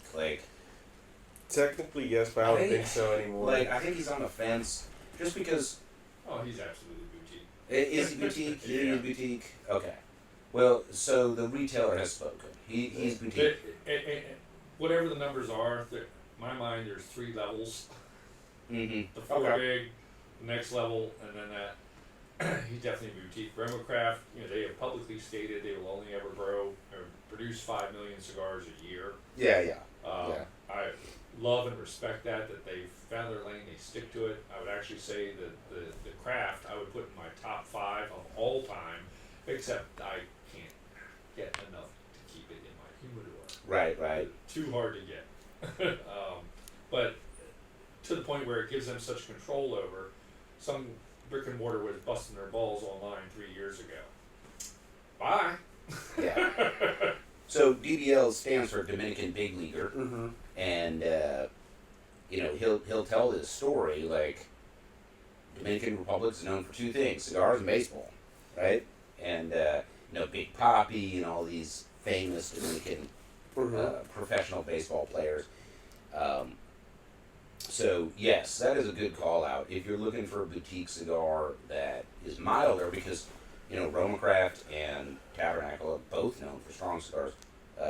Technically, yes, but I don't think so anymore. I think he's on the fence just because. Oh, he's absolutely boutique. Is he boutique? Yeah. He is boutique. Okay. Well, so the retailer has spoken. He's boutique. Whatever the numbers are, in my mind, there's 3 levels. Mm-hmm. The 4 big, the next level, and then that. He's definitely boutique. Roma Craft, they have publicly stated they will only ever grow or produce 5 million cigars a year. Yeah. I love and respect that they've found their lane, they stick to it. I would actually say that the craft I would put in my top 5 of all time, except I can't get enough to keep it in my humidor. Right. Too hard to get. But to the point where it gives them such control over. Some brick and mortar was busting their balls online 3 years ago. Bye. Yeah. So DBL stands for Dominican Big Leaguer, and he'll tell this story like Dominican Republic is known for 2 things: cigars and baseball, right? And Big Papi and all these famous Dominican professional baseball players. So yes, that is a good call out if you're looking for a boutique cigar that is milder, because Roma Craft and Tabernacle are both known for strong cigars.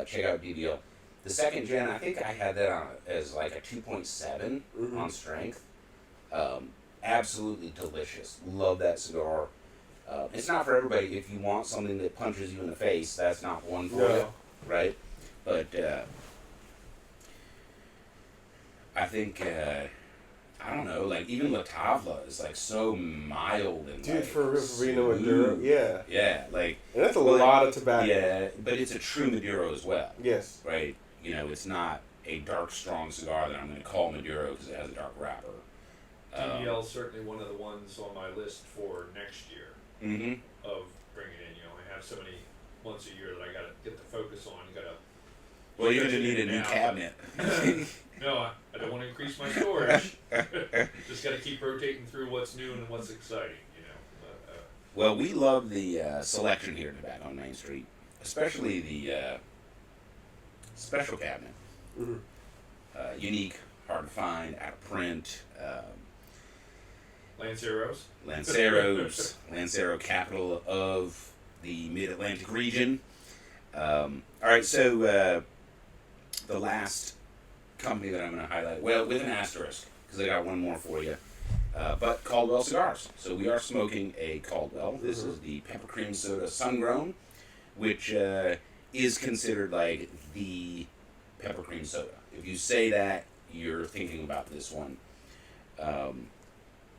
Check out DBL. The second gen, I think I had that on as like a 2.7 on strength. Absolutely delicious. Love that cigar. It's not for everybody. If you want something that punches you in the face, that's not one for you, right? But I think I don't know, even La Tavla is so mild and for Reno Maduro, yeah, and that's a lot of tobacco. Yeah, but it's a true Maduro as well. Yes, right. It's not a dark, strong cigar that I'm going to call Maduro because it has a dark wrapper. DBL is certainly one of the ones on my list for next year of bringing in. I have so many months a year that I got to get the focus on. Well, you're going to need a new cabinet. No, I don't want to increase my storage. Just got to keep rotating through what's new and what's exciting, Well, we love the selection here back on Main Street, especially the special cabinet. Unique, hard to find, out of print. Lanceros, Lancero, capital of the Mid-Atlantic region. All right, so the last company that I'm going to highlight, well, with an asterisk, because I got one more for you, but Caldwell cigars. So we are smoking a Caldwell. This is the Peppercream Soda Sungrown, which is considered like the Peppercream Soda. If you say that, you're thinking about this one.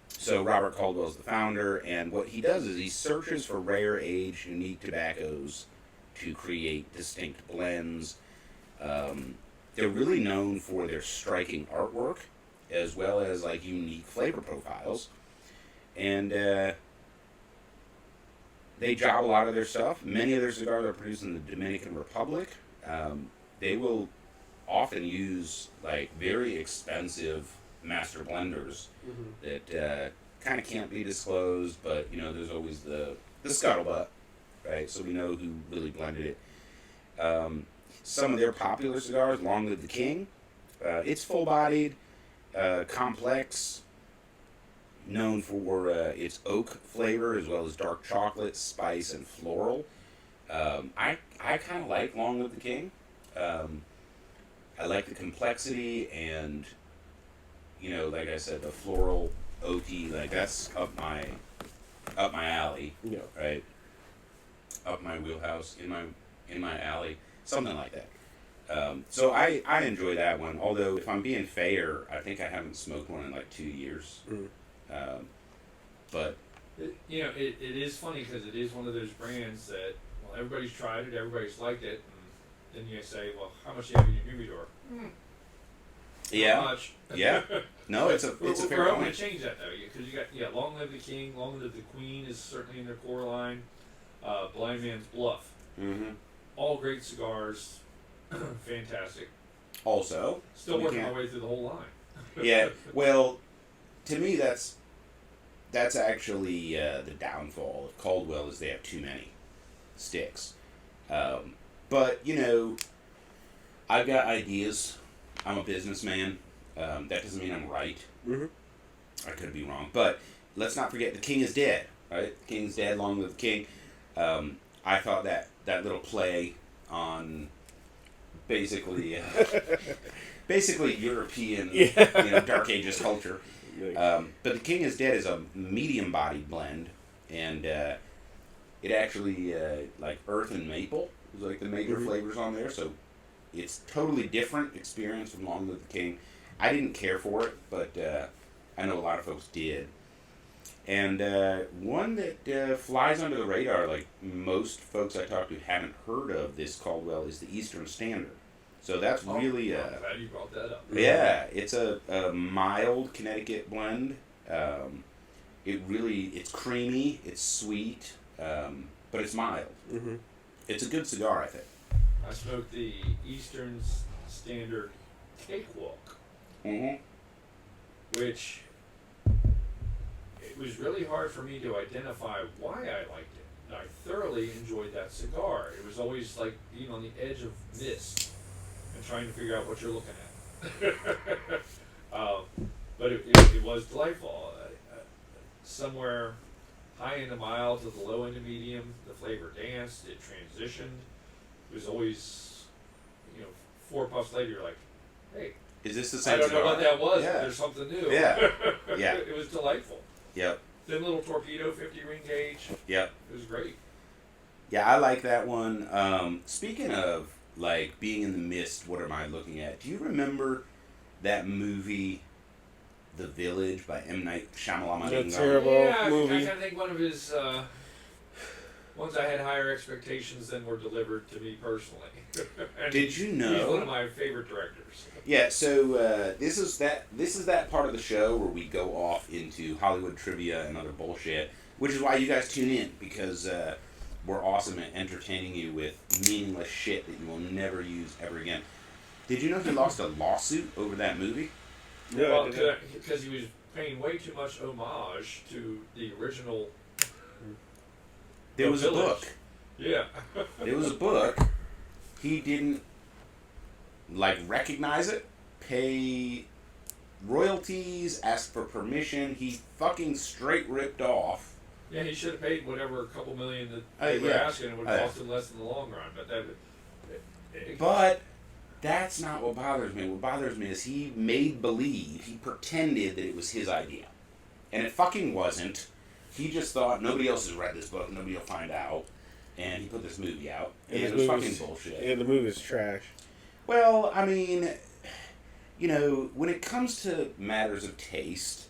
So Robert Caldwell is the founder, and what he does is he searches for rare, aged, unique tobaccos to create distinct blends. They're really known for their striking artwork, as well as like unique flavor profiles, and they job a lot of their stuff. Many of their cigars are produced in the Dominican Republic. They will often use like very expensive master blenders that kind of can't be disclosed, but you know, there's always the scuttlebutt, right? So we know who really blended it. Some of their popular cigars, Long Live the King. It's full-bodied, complex, known for its oak flavor as well as dark chocolate, spice, and floral. I kind of like Long Live the King. I like the complexity and, you know, like I said, the floral, oaky, like that's up my alley. Yeah. Right. Up my wheelhouse, in my alley, something like that. So I enjoy that one. Although if I'm being fair, I think I haven't smoked one in like 2 years. But you know, it is funny because it is one of those brands that, well, everybody's tried it, everybody's liked it, and then you say, well, how much do you have in your humidor? yeah, Not much. yeah. No, it's a fair We're hoping point. to change that though, because you got Long Live the King, Long Live the Queen is certainly in their core line. Blind Man's Bluff, all great cigars, fantastic. Also, Still we working my can't- way through the whole line. yeah. Well, to me, that's actually the downfall of Caldwell is they have too many sticks. But you know, I've got ideas. I'm a businessman. That doesn't mean I'm right. I could be wrong, but let's not forget the king is dead. Right, the king's dead. Long live the king. I thought that little play on basically European, you know, Dark Ages culture. But the King is Dead is a medium-bodied blend, and it actually like earth and maple is like the major flavors on there. So it's totally different experience from Long Live the King. I didn't care for it, but I know a lot of folks did. And one that flies under the radar, like most folks I talk to haven't heard of this Caldwell, is the Eastern Standard. So that's really I'm glad you brought that up. yeah, it's a mild Connecticut blend. It's creamy, it's sweet, but it's mild. It's a good cigar, I think. I smoked the Eastern Standard Cakewalk, which it was really hard for me to identify why I liked it. I thoroughly enjoyed that cigar. It was always like being on the edge of mist and trying to figure out what you're looking at. But it was delightful. Somewhere high end of mild to the low end of medium, the flavor danced, it transitioned. It was always, 4 puffs later, you're like, hey, Is this the same I don't cigar? know what that was, Yeah. but there's something new. Yeah. Yeah. It was delightful. Yep. Thin little torpedo, 50 ring gauge. Yep. It was great. Yeah, I like that one. Speaking of like being in the mist, what am I looking at? Do you remember that movie, The Village by M. Night Shyamalan? That's terrible. Yeah, movie. I kind of think one of his ones I had higher expectations than were delivered to me personally. And Did you know? He's one of my favorite directors. Yeah, so this is that part of the show where we go off into Hollywood trivia and other bullshit, which is why you guys tune in, because we're awesome at entertaining you with meaningless shit that you will never use ever again. Did you know he lost a lawsuit over that movie? Yeah, Well, I did that. because he was paying way too much homage to the original. There was a Village. book. Yeah. There was a book. He didn't recognize it, pay royalties, ask for permission. He fucking straight ripped off. Yeah, he should have paid whatever a couple million that they were Yeah. asking. It would have cost him less in the long run. But But that's not what bothers me. What bothers me is he made believe, he pretended that it was his idea. And it fucking wasn't. He just thought, nobody else has read this book, nobody will find out. And he put this movie out. And it was fucking bullshit. Yeah, the movie's trash. Well, I mean, when it comes to matters of taste,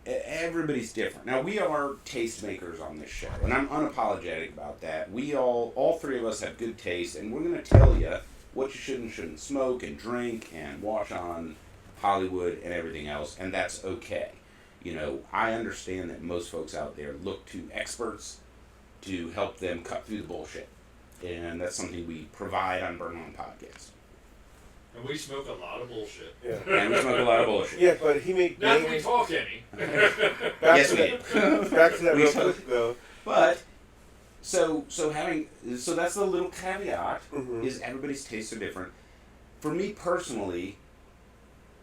everybody's different. Now, we are tastemakers on this show, and I'm unapologetic about that. We all three of us have good taste, and we're going to tell you what you should and shouldn't smoke and drink and watch on Hollywood and everything else, and that's okay. You know, I understand that most folks out there look to experts to help them cut through the bullshit, and that's something we provide on Burn On Podcast. And we smoke a lot of bullshit. Yeah. And we smoke a lot of bullshit. Yeah, but he made Not that we bangers. talk any. Yes, we do. Back to that We real smoke. quick though. But so that's the little caveat Mhm. is everybody's tastes are different. For me personally,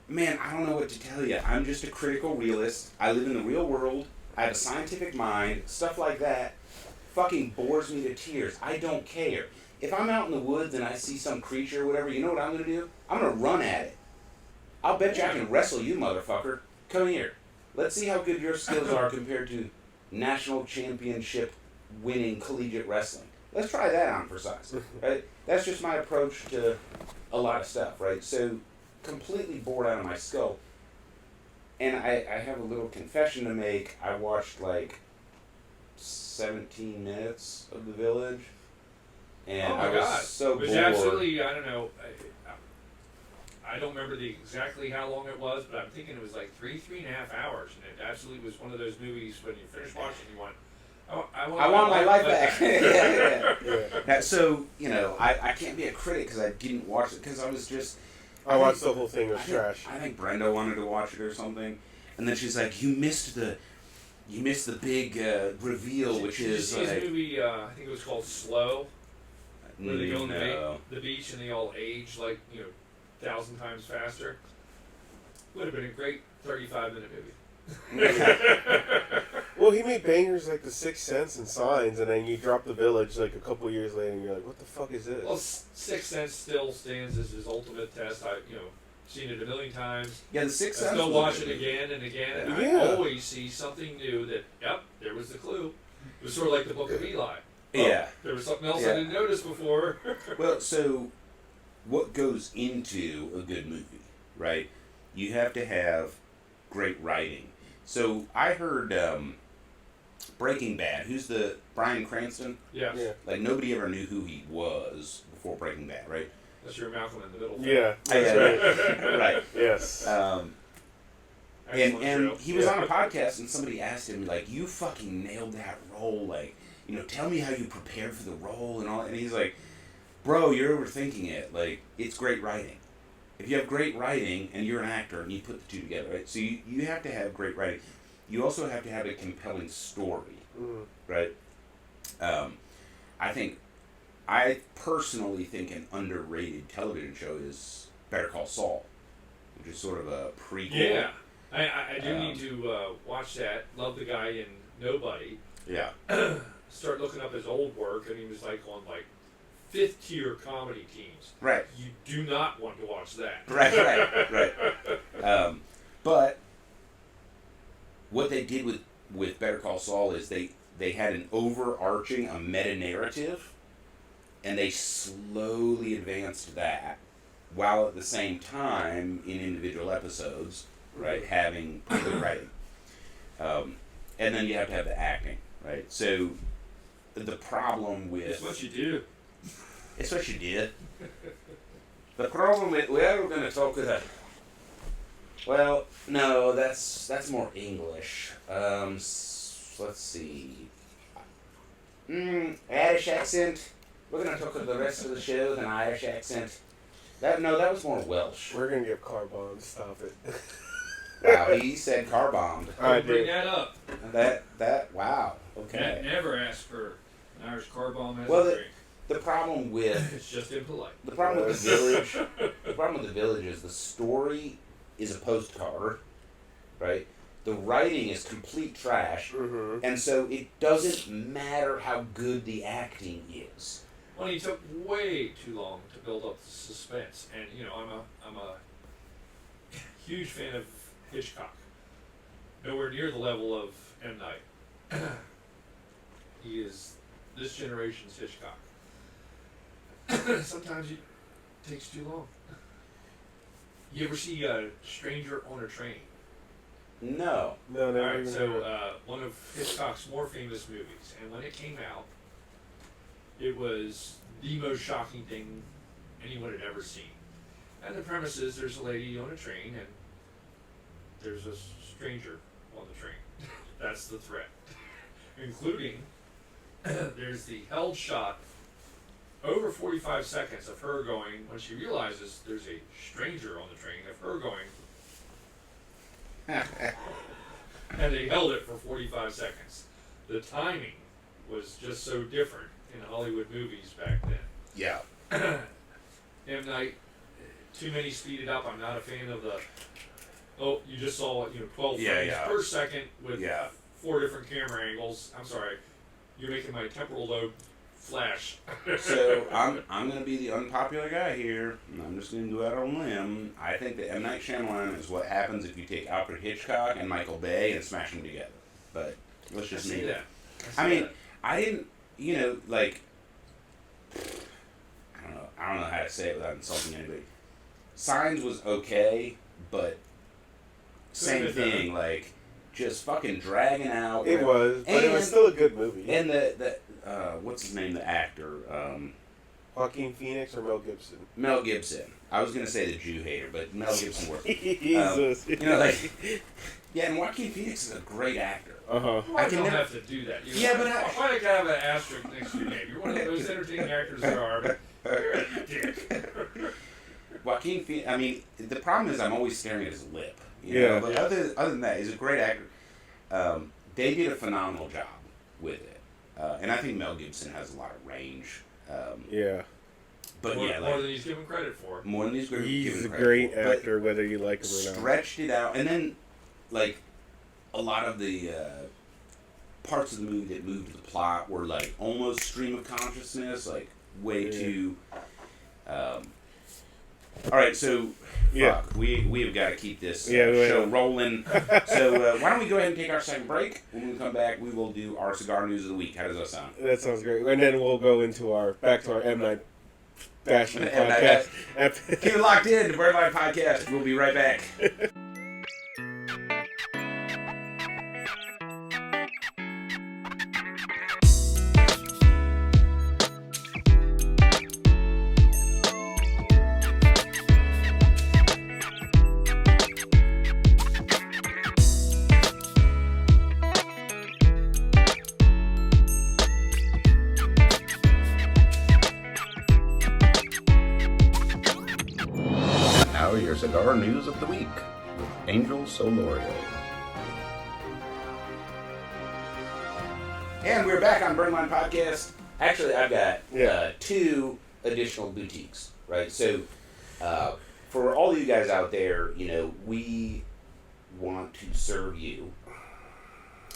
man, I don't know what to tell you. I'm just a critical realist. I live in the real world. I have a scientific mind. Stuff like that fucking bores me to tears. I don't care. If I'm out in the woods and I see some creature or whatever, you know what I'm gonna do? I'm gonna run at it. I'll bet you I can wrestle you, motherfucker. Come here. Let's see how good your skills are compared to national championship winning collegiate wrestling. Let's try that on for size, right? That's just my approach to a lot of stuff, right? So, completely bored out of my skull. And I have a little confession to make. I watched like 17 minutes of The Village. And Oh my I was God. so It was bored. absolutely, I don't know, I don't remember exactly how long it was, but I'm thinking it was like three and a half hours, and it absolutely was one of those movies when you finish watching, you want, I want my life back. Yeah. Yeah. Now, so, you know, I can't be a critic because I didn't watch it because I was just... I watched the whole thing. It was I think- trash. I think Brenda wanted to watch it or something, and then she's like, "You missed the big reveal, which Did you is see his like." movie, I think it was called Slow, where they go on No. the beach and they all age like, 1,000 times faster? Would have been a great 35-minute movie. Well, he made bangers like The Sixth Sense and Signs, and then you drop The Village like a couple years later, and you're like, "What the fuck is this?" Well, Sixth Sense still stands as his ultimate test. I've seen it a million times. Yeah, the Sixth I Sense. still was watch good. it again and again, and Yeah. I always see something new that, yep, there was the clue. It was sort of like the Book of Eli. Yeah. There was something else Yeah. I didn't notice before. Well, so what goes into a good movie, right? You have to have great writing. So I heard Breaking Bad. Who's the Bryan Cranston? Yes. Yeah. Like nobody ever knew who he was before Breaking Bad, right? That's your Malcolm in the Middle. Yeah, that's right. Right. Yes. And Excellent show. he was Yeah. on a podcast and somebody asked him like, "You fucking nailed that role. Like, tell me how you prepared for the role and all." And he's like, "Bro, you're overthinking it. Like, it's great writing. If you have great writing and you're an actor and you put the two together, right? So you have to have great writing. You also have to have a compelling story, right? I personally think an underrated television show is Better Call Saul, which is sort of a prequel. Yeah. I do need to watch that. Love the guy in Nobody. Yeah. Start looking up his old work, and he was like on like 5th tier comedy teams. Right. You do not want to watch that. Right. But what they did with Better Call Saul is they had an overarching, a meta-narrative, and they slowly advanced that, while at the same time, in individual episodes, right, having pretty good writing. And then you have to have the acting, right? So the problem with... It's what you do. It's what you did. The problem with... We're going to talk with a... Well, no, that's more English. Let's see. Irish accent. We're going to talk with the rest of the show with an Irish accent. That was more Welsh. We're gonna get car bombed. Stop it. Wow, he said car bombed. I Bring did. that up. Wow, okay. Never ask for an Irish car bomb as Well, a drink. The problem with... It's just impolite. The problem with the village... The problem with the village is the story is a postcard, right? The writing is complete trash, Mm-hmm. and so it doesn't matter how good the acting is. Well, he took way too long to build up the suspense, and I'm a huge fan of Hitchcock. Nowhere near the level of M. Night. He is this generation's Hitchcock. Sometimes it takes too long. You ever see a Stranger on a Train? No. No, All never right, even so heard of one of Hitchcock's more famous movies, and when it came out, it was the most shocking thing anyone had ever seen. And the premise is there's a lady on a train, and there's a stranger on the train. That's the threat. Including, there's the held shot over 45 seconds of her going, when she realizes there's a stranger on the train, of her going, and they held it for 45 seconds. The timing was just so different in Hollywood movies back then. Yeah. M. Night, too many speeded up. I'm not a fan of the, you just saw 12 frames per second with 4 different camera angles. I'm sorry, you're making my temporal lobe flash. So I'm going to be the unpopular guy here, and I'm just going to go out on a limb. I think that M. Night Shyamalan is what happens if you take Alfred Hitchcock and Michael Bay and smash them together. But let's just see that. I mean, I didn't, like, I don't know how to say it without insulting anybody. Signs was okay, but same thing, like, just fucking dragging out. it was, but it was still a good movie. And the what's his name, the actor? Joaquin Phoenix or Mel Gibson? Mel Gibson. I was going to say the Jew hater, but Mel Gibson worked. Jesus. And Joaquin Phoenix is a great actor. Uh-huh. I don't have to do that. But why do you have an asterisk next to your name? You're one of those entertaining actors there are, but you're a dick. Joaquin Phoenix, I mean, the problem is I'm always staring at his lip. But other than that, he's a great actor. They did a phenomenal job with it. And I think Mel Gibson has a lot of range. But more than he's given credit for. More than he's given a credit great for. actor, whether you like him or not. Stretched it out. And then, like, a lot of the parts of the movie that moved the plot were, like, almost stream of consciousness, like, way too... all right, so fuck, we have got to keep this show rolling. So why don't we go ahead and take our second break? When we come back, we will do our cigar news of the week. How does that sound? That sounds great. And then we'll go into back to our M. Night bashing podcast. Keep it locked in to Bird Life Podcast. We'll be right back. Your cigar news of the week with Angel Solorio. And we're back on Burnline Podcast. Actually, I've got 2 additional boutiques, right? So, for all of you guys out there, we want to serve you.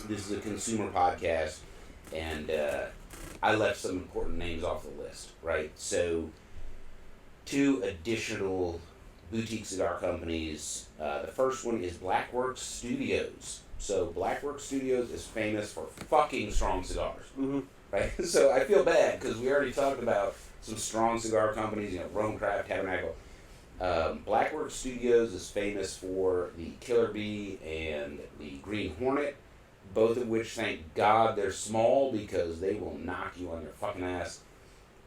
This is a consumer podcast, and I left some important names off the list, right? So, 2 additional boutique cigar companies. The first one is Blackworks Studios. So Blackworks Studios is famous for fucking strong cigars, right? So I feel bad because we already talked about some strong cigar companies, Rome Craft, Tabernacle. Blackworks Studios is famous for the Killer Bee and the Green Hornet, both of which, thank God, they're small because they will knock you on your fucking ass.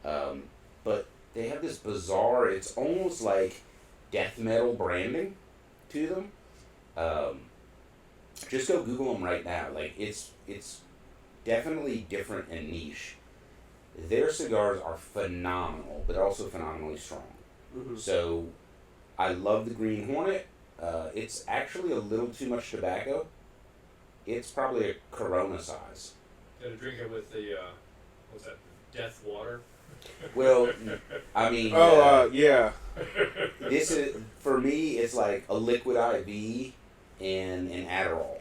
But they have this bizarre, it's almost like death metal branding to them. Just go Google them right now. Like, it's definitely different and niche. Their cigars are phenomenal, but also phenomenally strong. So I love the Green Hornet. It's actually a little too much tobacco. It's probably a Corona size. Gotta drink it with the what's that? Death water. Well, I mean, this is, for me, it's like a liquid IV and an Adderall.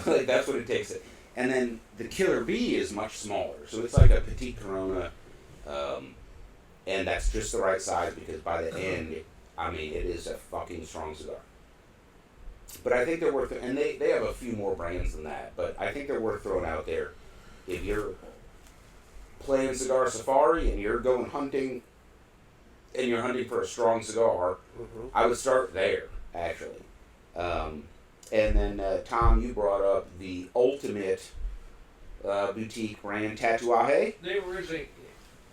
Like that's what it takes. And then the Killer Bee is much smaller, so it's like a petite Corona, and that's just the right size because by the end, I mean, it is a fucking strong cigar. But I think they're worth it, and they have a few more brands than that, but I think they're worth throwing out there if you're playing Cigar Safari and you're going hunting and you're hunting for a strong cigar. I would start there, actually. And then, Tom, you brought up the ultimate boutique brand, Tatuaje. They were originally,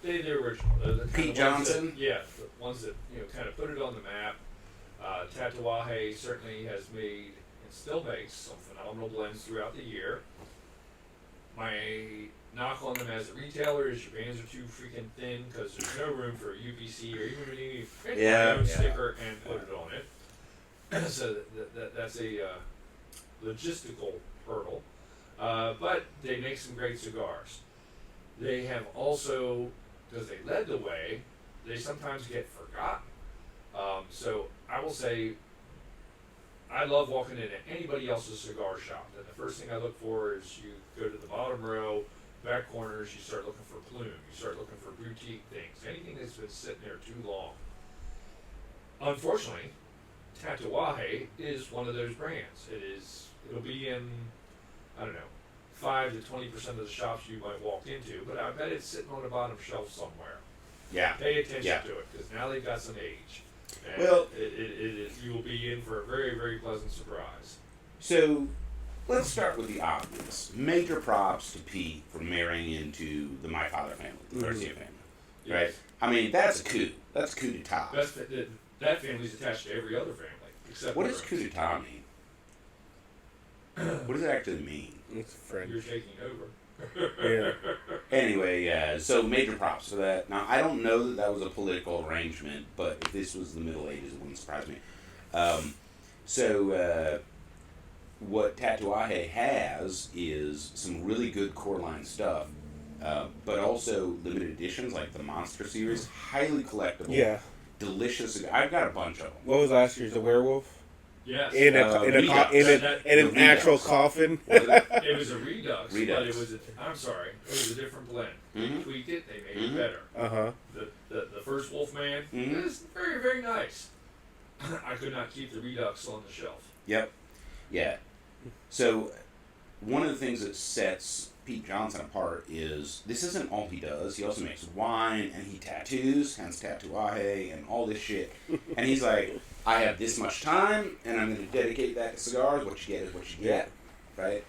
they're original. They're the kind Pete of ones Johnson? That, yeah, the ones that, kind of put it on the map. Tatuaje certainly has made, and still makes, some phenomenal blends throughout the year. My knock on them as a retailer is your bands are too freaking thin because there's no room for a UPC or even when you print my own sticker and put it on it. So that's a logistical hurdle. But they make some great cigars. They have also, because they led the way, they sometimes get forgotten. So I will say, I love walking into anybody else's cigar shop. And the first thing I look for is you go to the bottom row, back corners, you start looking for Plume, you start looking for boutique things, anything that's been sitting there too long. Unfortunately, Tatuaje is one of those brands. It'll be in, I don't know, 5 to 20% of the shops you might walk into, but I bet it's sitting on the bottom shelf somewhere. Yeah. Pay attention to it, because now they've got some age. And Well, you will be in for a very, very pleasant surprise. So, let's start with the obvious. Major props to Pete for marrying into the My Father family, the Garcia family. Yes. Right? I mean, that's a coup. That's coup d'etat. That family's attached to every other family. Except What for does coup us. d'etat mean? What does it actually mean? It's French. You're taking over. Yeah. Anyway, so major props for that. Now, I don't know that that was a political arrangement, but if this was the Middle Ages, it wouldn't surprise me. What Tatuaje has is some really good core line stuff, but also limited editions like the Monster series, highly collectible, Yeah. delicious. I've got a bunch of them. What was last year's? The werewolf? Yes. In an actual Redux. coffin? It was a Redux, Redux. but it was it was a different blend. Mhm. They tweaked it, they made it better. Uh-huh. The first Wolfman Mhm. is very, very nice. I could not keep the Redux on the shelf. Yep. Yeah. So, one of the things that sets Pete Johnson apart is this isn't all he does. He also makes wine and he tattoos, hence Tatuaje and all this shit. And he's like, I have this much time and I'm going to dedicate that to cigars. What you get is what you get. Right?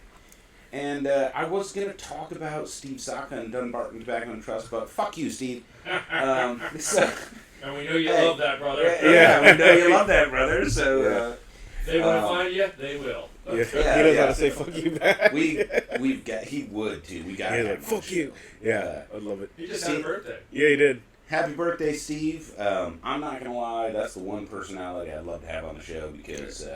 And I was going to talk about Steve Saka and Dunbarton Tobacco and Trust, but fuck you, Steve. So, And we know you Hey. love that, brother. yeah, we know you love that, brother. So, They want to find you, they will. Yeah. Yeah, He knows yeah. how to say fuck you back. we've got, he would too. We got He's to like, fuck you. Yeah, I love it. He just had a birthday. Yeah, he did. Happy birthday, Steve. I'm not going to lie, that's the one personality I'd love to have on the show because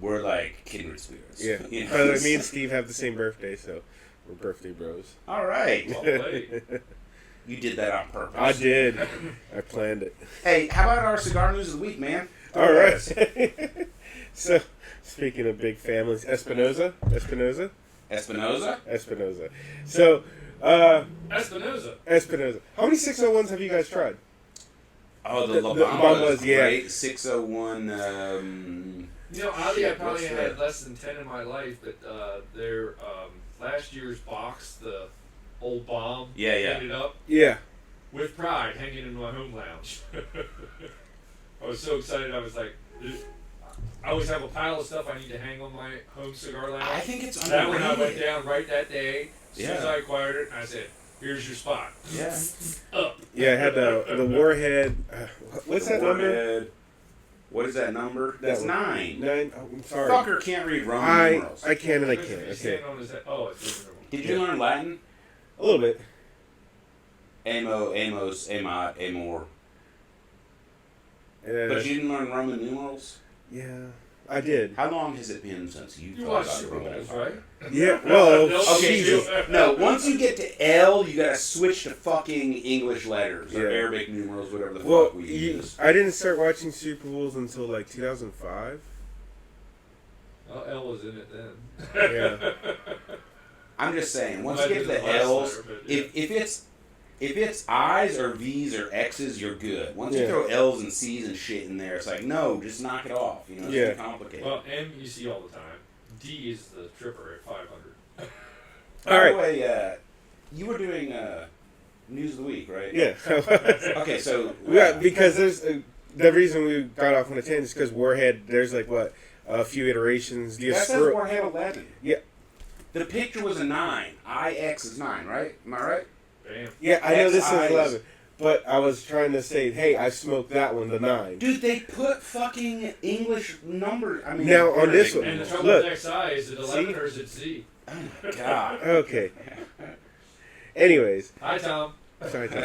we're like kindred spirits. Yeah. You know? Me and Steve have the same birthday, so we're birthday bros. All right. Well played. You did that on purpose. I did. I planned it. Hey, how about our cigar news of the week, man? All right. So, speaking of big families, Espinosa. So, Espinosa. How many 601s have you guys tried? Oh, the The La La Bamba is Bambas, yeah. great. 601. Oddly, I Shit, probably what's had that? less than 10 in my life, but their last year's box, the old bomb, Yeah, yeah. ended up Yeah. with pride hanging in my home lounge. I was so excited. I was like, I always have a pile of stuff I need to hang on my home cigar lounge. I think it's That one I went underrated. down right that day. As soon as Yeah. I acquired it, I said, "Here's your spot." Yeah. Up. Yeah, I had the Warhead. What's that number? Warhead. What is that number? That's one. 9. 9. Oh, I'm sorry. Fucker can't read Roman numerals. I can and I If can't. you Okay. stand on his head- oh, it's different. Did you learn Latin? A little bit. Amo, Amos, Amot, Amor. But Uh, you didn't learn Roman numerals? yeah, I did. How long has it been since you You thought watch about Super Roman Bowls, numerals? right? Yeah, well, No, Okay, Jesus. no. Once you get to L, you gotta switch to fucking English letters or Yeah. Arabic numerals, whatever the Well, fuck we use. I didn't start watching Super Bowls until like 2005. Well, L was in it then. Yeah. I'm just saying, once you Might get to be the the last L's, letter, but yeah. if it's I's or V's or X's, you're good. Once you Yeah. throw L's and C's and shit in there, it's like, no, just knock it off. You know, it's Yeah. too complicated. Well, M you see all the time. D is the tripper at 500. By All the right. way, you were doing News of the Week, right? Yeah. Okay, so Yeah, because there's the reason we got off on a tangent is because Warhead. There's like what a few iterations. The That says Espro- Warhead 11. Yeah. The picture was a 9. IX is 9, right? Am I right? Damn. Yeah, I know this is XIs. 11, but I was trying to say, hey, I smoked that one, the 9. Dude, they put fucking English numbers. I mean, Now, on this one- And the trouble Look. with XI is it 11 or is it Z? Oh my god. Okay. Anyways, Hi, Tom. sorry. Tom.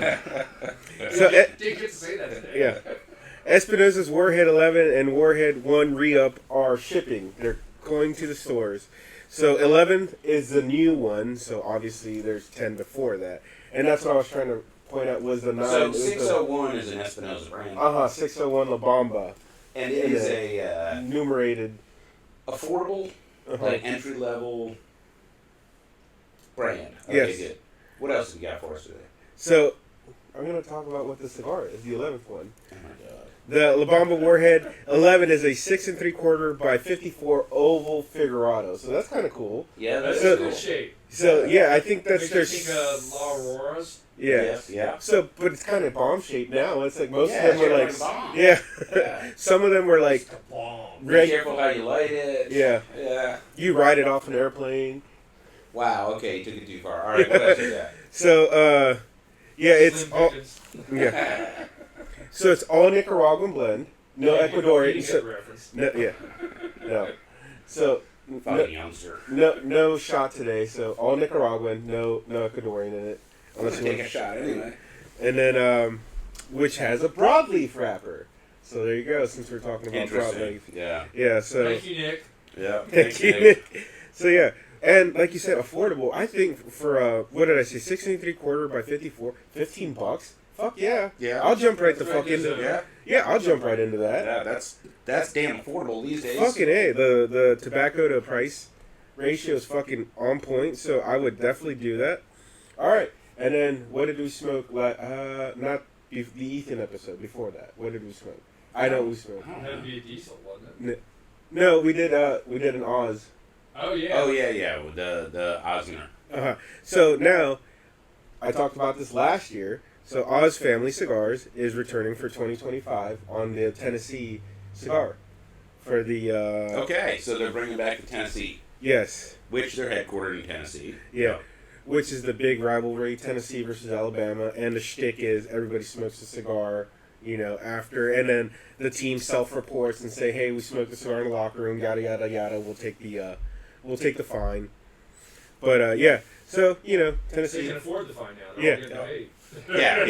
So, So, didn't get to say that today. Yeah. Espinosa's Warhead 11 and Warhead 1 re-up are shipping. They're going to the stores. So 11 is the new one, so obviously there's 10 before that. And that's what I was trying to point out was the 9. So is the- 601 is an Espinosa brand. 601 La Bamba. And it is a Numerated. affordable, Uh-huh. like entry level brand. Okay, Yes. good. What else have you got for us today? So, I'm going to talk about what the cigar is, the 11th one. Oh my god. The La Bamba Warhead 11 is a 6 3/4 by 54 oval figurado. So that's kind of cool. Yeah, That's that's in So- good shape. So, yeah, I think that's Makes me their... think La Auroras. Yeah. Yes, yeah. So, but it's kind of bomb shaped now. It's like most Yeah, of them were it's like, like a bomb. yeah. Yeah. Some of them were like, It's a bomb. Be Reg- careful how you light it. yeah, Yeah. you ride it off an airplane. Wow, okay, you took it too far. Alright, what else you got? So, yeah, it's Slim all, Pickens. yeah. So it's all Nicaraguan blend, no Yeah, Ecuadorian. you So, get the reference. no, yeah, no. So, Fucking youngster. no shot today. So all Nicaraguan, no Ecuadorian in it. I'm gonna take a shot anyway. And then, which has a broadleaf wrapper. So there you go. Since we're talking about Interesting. broadleaf, Yeah. yeah. So Thank you, Nick. Yeah. thank you, Nick. So yeah, and like you said, affordable. I think for what did I say, 16 3/4 by 54, $15. Fuck yeah. Yeah. I'll jump right the That's fuck right, into there's a- Yeah. Yeah, I'll jump right into that. Yeah, that's damn affordable these days. Fucking A. The tobacco to price ratio is fucking on point, so I would definitely do that. Alright. And then what did we smoke not the Ethan episode, before that. What did we smoke? I know we smoked. That'd be a diesel, wasn't it? No, we did an Oz. Oh, yeah. Oh yeah, with the Osner. Uh-huh. So now, I talked about this last year. So Oz Family Cigars is returning for 2025 on the Tennessee cigar. For the Okay, so they're bringing back the Tennessee, yes, which they're headquartered in Tennessee. yeah, which is the big rivalry, Tennessee versus Alabama, and the shtick is everybody smokes a cigar, after, and then the team self-reports and say, hey, we smoked a cigar in the locker room, yada yada yada. We'll take the fine. But yeah, so They Tennessee. can afford to find out. Yeah. They're getting paid. Yeah.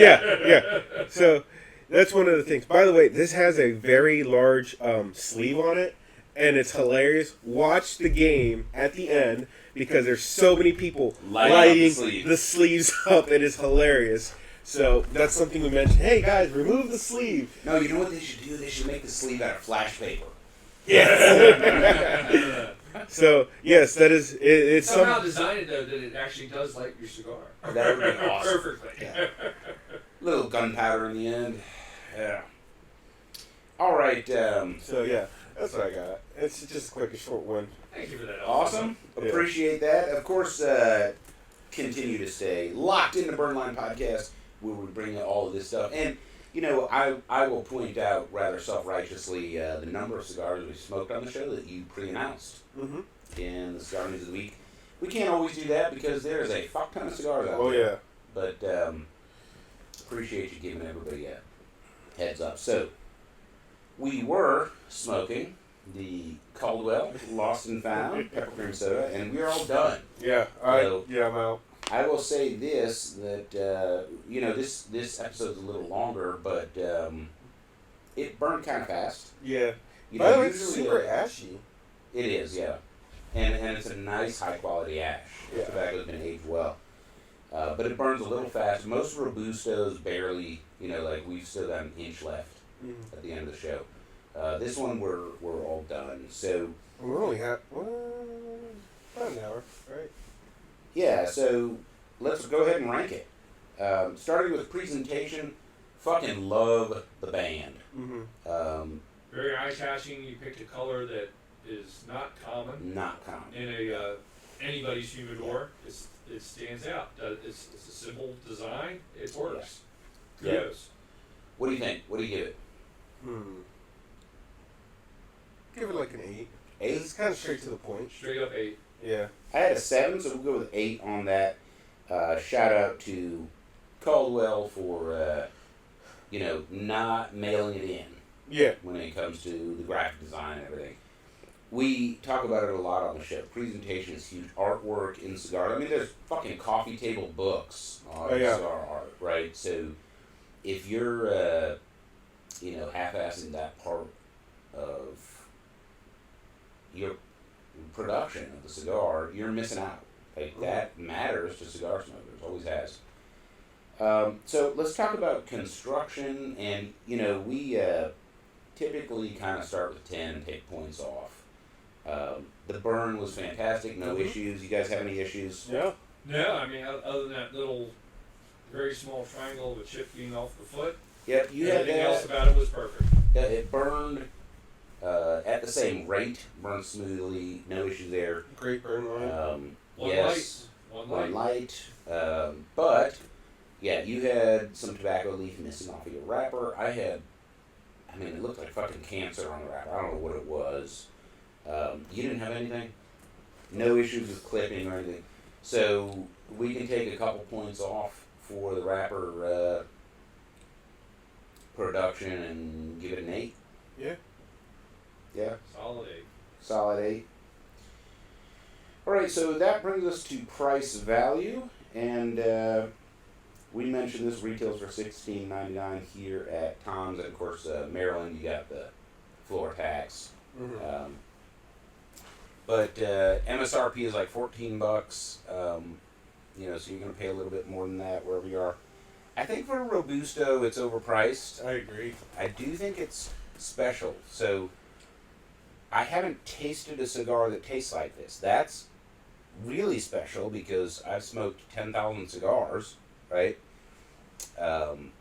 Yeah. So that's one of the things. By the way, this has a very large sleeve on it, and it's hilarious. Watch the game at the end because there's so many people lighting the sleeves up. It is hilarious. So that's something we mentioned. Hey guys, remove the sleeve. No, you know what they should do? They should make the sleeve out of flash paper. Yes. So yes, that is. It's Somehow design it, though, that it actually does light your cigar. That would be awesome. Perfectly. Yeah. Little gunpowder in the end. Yeah. All right. So yeah, that's what I got. It's just a quick and short one. Thank you for that. Awesome. Yeah. Appreciate that. Of course, continue to stay locked in the Burnline podcast where we bring you all of this stuff. And, I will point out rather self-righteously the number of cigars we smoked on the show that you pre-announced Mm-hmm. in the Cigar News of the Week. We can't always do that because there's a fuck ton of cigars out Oh there. yeah. But appreciate you giving everybody a heads up. So, we were smoking the Caldwell Lost and Found Peppercream soda, and we're all done. Yeah. So- I'm out. I will say this, that, this episode's a little longer, but it burned kind of fast. Yeah. You By know, the way, it's usually, super ashy. It is, yeah. And it's a nice, high-quality ash. The Yeah. tobacco's been aged well. But it burns a little fast. Most Robustos barely, we've still got an inch left at the end of the show. This one, we're all done. So, We're only about an hour, right? yeah, so let's go ahead and rank it. Starting with presentation, fucking love the band. Mm-hmm. Very eye-catching. You picked a color that is not common Not common. in a anybody's humidor. It stands out. It's a simple design. It works. Yeah. Kudos. What do you think? What do you give it? Give it like an 8. 8. It's kind of straight to the point. Straight up 8. Yeah. I had a 7, so we'll go with 8 on that. Shout out to Caldwell for, not mailing it in Yeah. when it comes to the graphic design and everything. We talk about it a lot on the show. Presentation is huge. Artwork in cigar. I mean, there's fucking coffee table books on cigar art, right? So if you're, half-assing that part of your production of the cigar, you're missing out. Like, that matters to cigar smokers. Always has. So let's talk about construction. And, we typically kind of start with 10 and take points off. The burn was fantastic. No issues. You guys have any issues? Yeah. No, I mean, other than that little, very small triangle with chip being off the foot, Yep, you had everything that. else about it was perfect. Yeah, it burned at the same rate, burned smoothly, no issue there. Great burn line. One Yes, light. one light. But, yeah, you had some tobacco leaf missing off of your wrapper. It looked like fucking cancer on the wrapper. I don't know what it was. You didn't have anything? No issues with clipping or anything. So, we can take a couple points off for the wrapper production and give it an 8. Yeah. Yeah. Solid 8. Solid 8. Alright, so that brings us to price value, and we mentioned this retails for $16.99 here at Tom's, and of course Maryland, you got the floor tax. Mm-hmm. But MSRP is like $14, so you're going to pay a little bit more than that wherever you are. I think for a Robusto, it's overpriced. I agree. I do think it's special. So I haven't tasted a cigar that tastes like this. That's really special because I've smoked 10,000 cigars, right? And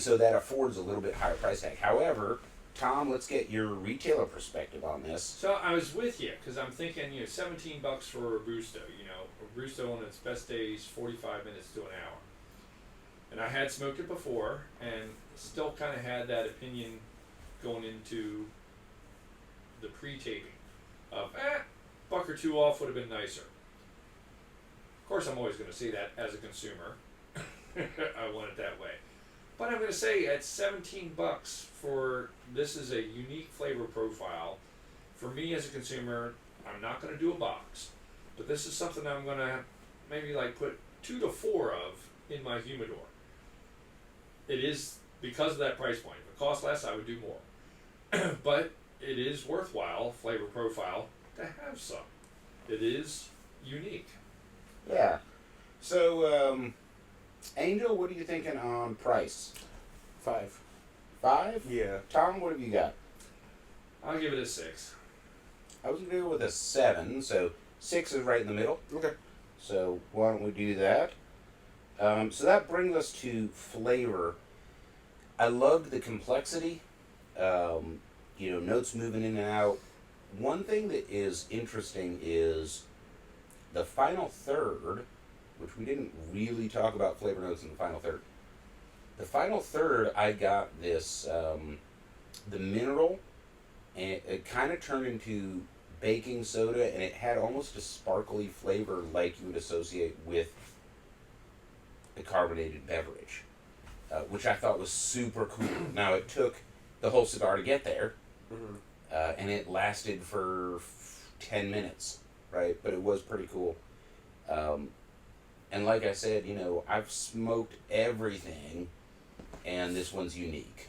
so that affords a little bit higher price tag. However, Tom, let's get your retailer perspective on this. So I was with you because I'm thinking, $17 for a Robusto. Robusto on its best days, 45 minutes to an hour. And I had smoked it before and still kind of had that opinion going into the pre-taping of, buck or two off would have been nicer. Of course, I'm always going to say that as a consumer. I want it that way. But I'm going to say at $17 for this is a unique flavor profile. For me as a consumer, I'm not going to do a box. But this is something I'm going to maybe put 2 to 4 of in my humidor. It is because of that price point. If it costs less, I would do more. But it is worthwhile flavor profile to have some. It is unique. Yeah. So, Angel, what are you thinking on price? 5. 5? Yeah. Tom, what have you got? I'll give it a 6. I was going to go with a 7, so 6 is right in the middle. Okay. So why don't we do that? So that brings us to flavor. I loved the complexity. Notes moving in and out. One thing that is interesting is the final third, which we didn't really talk about flavor notes in the final third. The final third, I got this, the mineral, and it kind of turned into baking soda, and it had almost a sparkly flavor like you would associate with a carbonated beverage, which I thought was super cool. Now, it took the whole cigar to get there, and it lasted for 10 minutes, right? But it was pretty cool. And like I said, I've smoked everything, and this one's unique.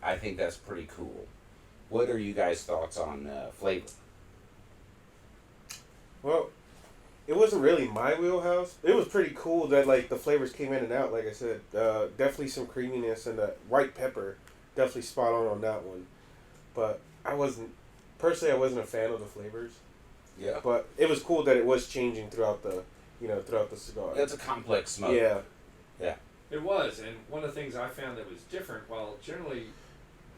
I think that's pretty cool. What are you guys' thoughts on flavor? Well, it wasn't really my wheelhouse. It was pretty cool that the flavors came in and out. Like I said, definitely some creaminess, and the white pepper definitely spot on that one. But I wasn't a fan of the flavors. Yeah. But it was cool that it was changing throughout the cigar. It's a complex smoke. Yeah. Yeah. It was, and one of the things I found that was different, while generally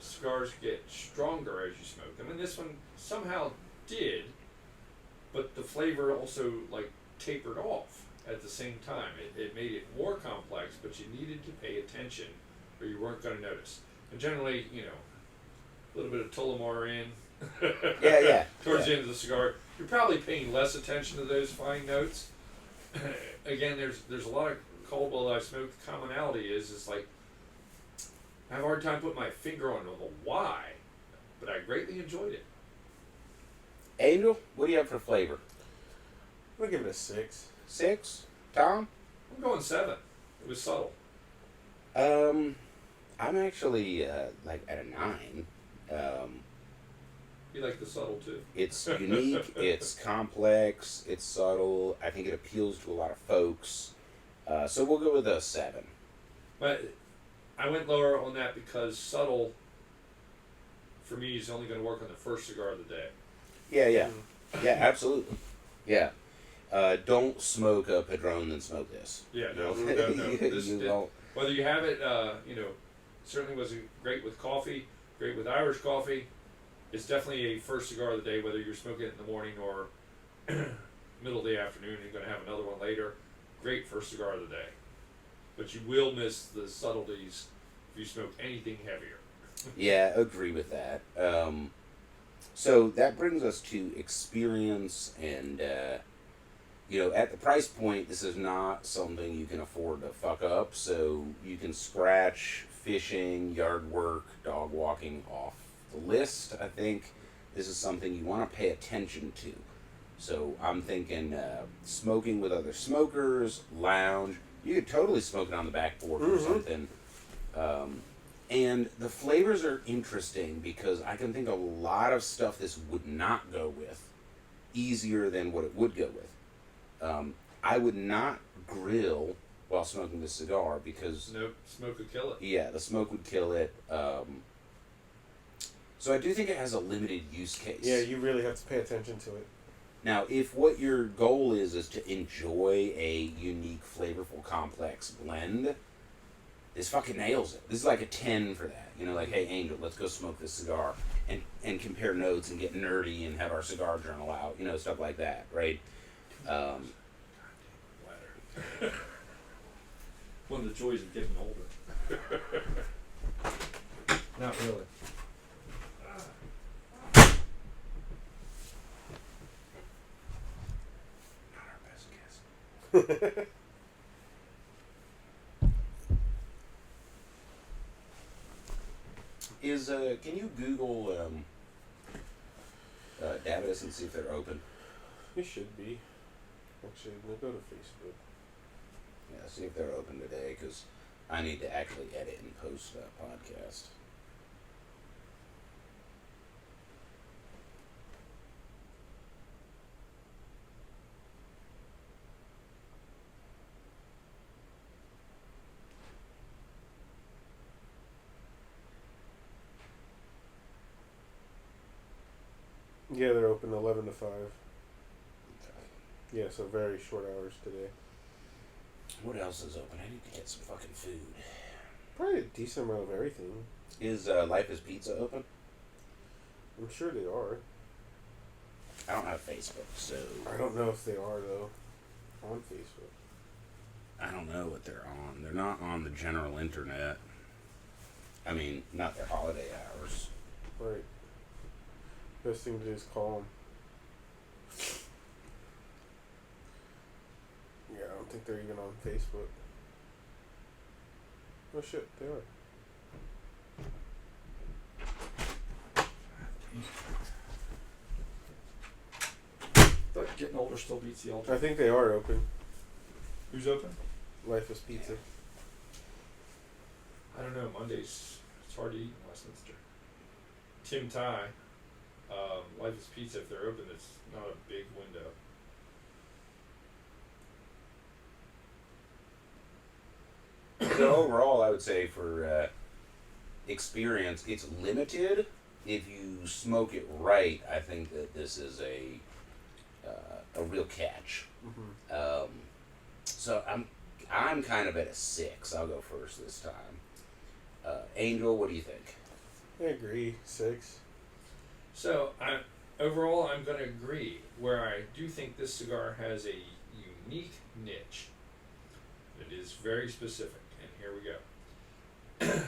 cigars get stronger as you smoke them, and this one somehow did, but the flavor also tapered off at the same time. It made it more complex, but you needed to pay attention or you weren't going to notice. And generally, a little bit of Tullamore in. Yeah. Towards the end of the cigar, you're probably paying less attention to those fine notes. Again, there's a lot of Caldwell that I've smoked. The commonality is like I have a hard time putting my finger on the why, but I greatly enjoyed it. Angel, what do you have for flavor? I'm gonna give it a 6. 6? Tom? I'm going 7. It was subtle. I'm actually like at a 9. You like the subtle too. It's unique, it's complex, it's subtle. I think it appeals to a lot of folks. So we'll go with a 7. But I went lower on that because subtle, for me, is only going to work on the first cigar of the day. Yeah, absolutely. Yeah. Don't smoke a Padron, then smoke this. Yeah, no. You don't. Whether you have it, certainly was great with coffee, great with Irish coffee. It's definitely a first cigar of the day, whether you're smoking it in the morning or middle of the afternoon. You're going to have another one later. Great first cigar of the day. But you will miss the subtleties if you smoke anything heavier. Yeah, agree with that. So that brings us to experience and, at the price point, this is not something you can afford to fuck up. So you can scratch fishing, yard work, dog walking off the list. I think this is something you want to pay attention to. So I'm thinking smoking with other smokers, lounge. You could totally smoke it on the back porch or something. And the flavors are interesting because I can think of a lot of stuff this would not go with easier than what it would go with. I would not grill while smoking this cigar because... Nope, smoke would kill it. Yeah, the smoke would kill it. So I do think it has a limited use case. Yeah, you really have to pay attention to it. Now, if what your goal is to enjoy a unique, flavorful, complex blend, this fucking nails it. This is like a 10 for that. Like, hey, Angel, let's go smoke this cigar and compare notes and get nerdy and have our cigar journal out, stuff like that, right? One of the joys of getting older. Not really. Not our best guess. Can you Google Davis and see if they're open? It should be. Actually, we'll go to Facebook. Yeah, see if they're open today, because I need to actually edit and post that podcast. Yeah, they're open 11 to 5. Yeah, so very short hours today. What else is open? I need to get some fucking food. Probably a decent amount of everything. Is Life is Pizza open? I'm sure they are. I don't have Facebook, so... I don't know if they are, though, on Facebook. I don't know what they're on. They're not on the general internet. I mean, not their holiday hours. Right. Best thing to do is call them. Yeah, I don't think they're even on Facebook. Oh shit, they are. But getting older still beats the ultra. I think they are open. Who's open? Life is Pizza. I don't know. Mondays, it's hard to eat in Westminster. Tim Ty, Life is Pizza, if they're open, it's not a big window. So overall, I would say for experience, it's limited. If you smoke it right, I think that this is a real catch. Mm-hmm. So I'm kind of at a 6. I'll go first this time. Angel, what do you think? I agree. 6. So overall, I'm going to agree. Where I do think this cigar has a unique niche. It is very specific, and here we go.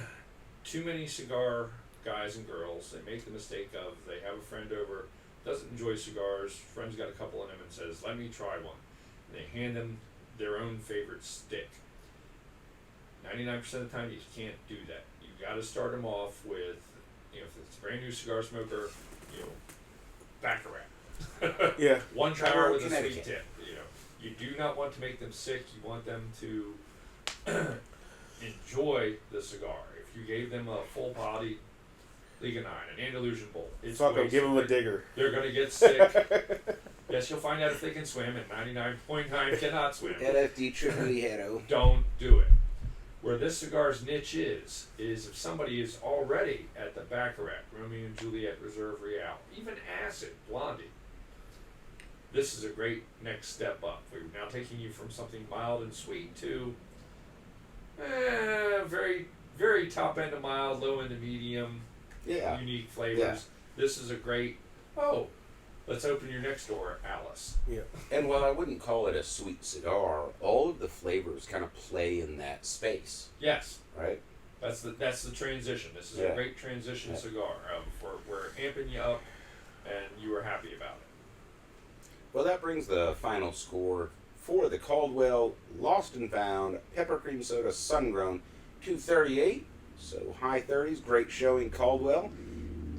Too many cigar guys and girls, they make the mistake of they have a friend over, doesn't enjoy cigars, friend's got a couple in them and says, let me try one. And they hand them their own favorite stick. 99% of the time you can't do that. You got to start them off with, if it's a brand new cigar smoker, Baccarat. Yeah. One Try power our with a sweet Connecticut. tip. You do not want to make them sick. You want them to enjoy the cigar. If you gave them a full body Liga 9, an Andalusian Bull, it's Fuck them, wasted. give them a digger. They're going to get sick. Yes, you'll find out if they can swim, and 99.9 cannot swim. LFD Tripoli Don't do it. Where this cigar's niche is if somebody is already at the Baccarat, Romeo and Juliet, Reserve Real, even Acid, Blondie, this is a great next step up. We're now taking you from something mild and sweet to very, very top end of mild, low end of medium, Yeah. unique flavors. Yeah. This is a great, let's open your next door, Alice. Yeah. And while I wouldn't call it a sweet cigar, all of the flavors kind of play in that space, Yes. right? That's the transition. This is Yeah. a great transition cigar. We're amping you up, and you are happy about it. Well, that brings the final score for the Caldwell Lost and Found Peppercream Soda Sungrown 238. So high 30s, great showing, Caldwell.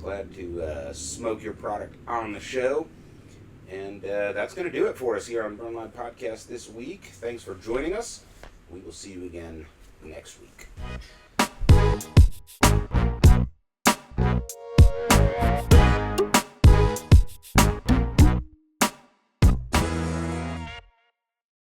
Glad to smoke your product on the show. And that's going to do it for us here on Burn Line Podcast this week. Thanks for joining us. We will see you again next week.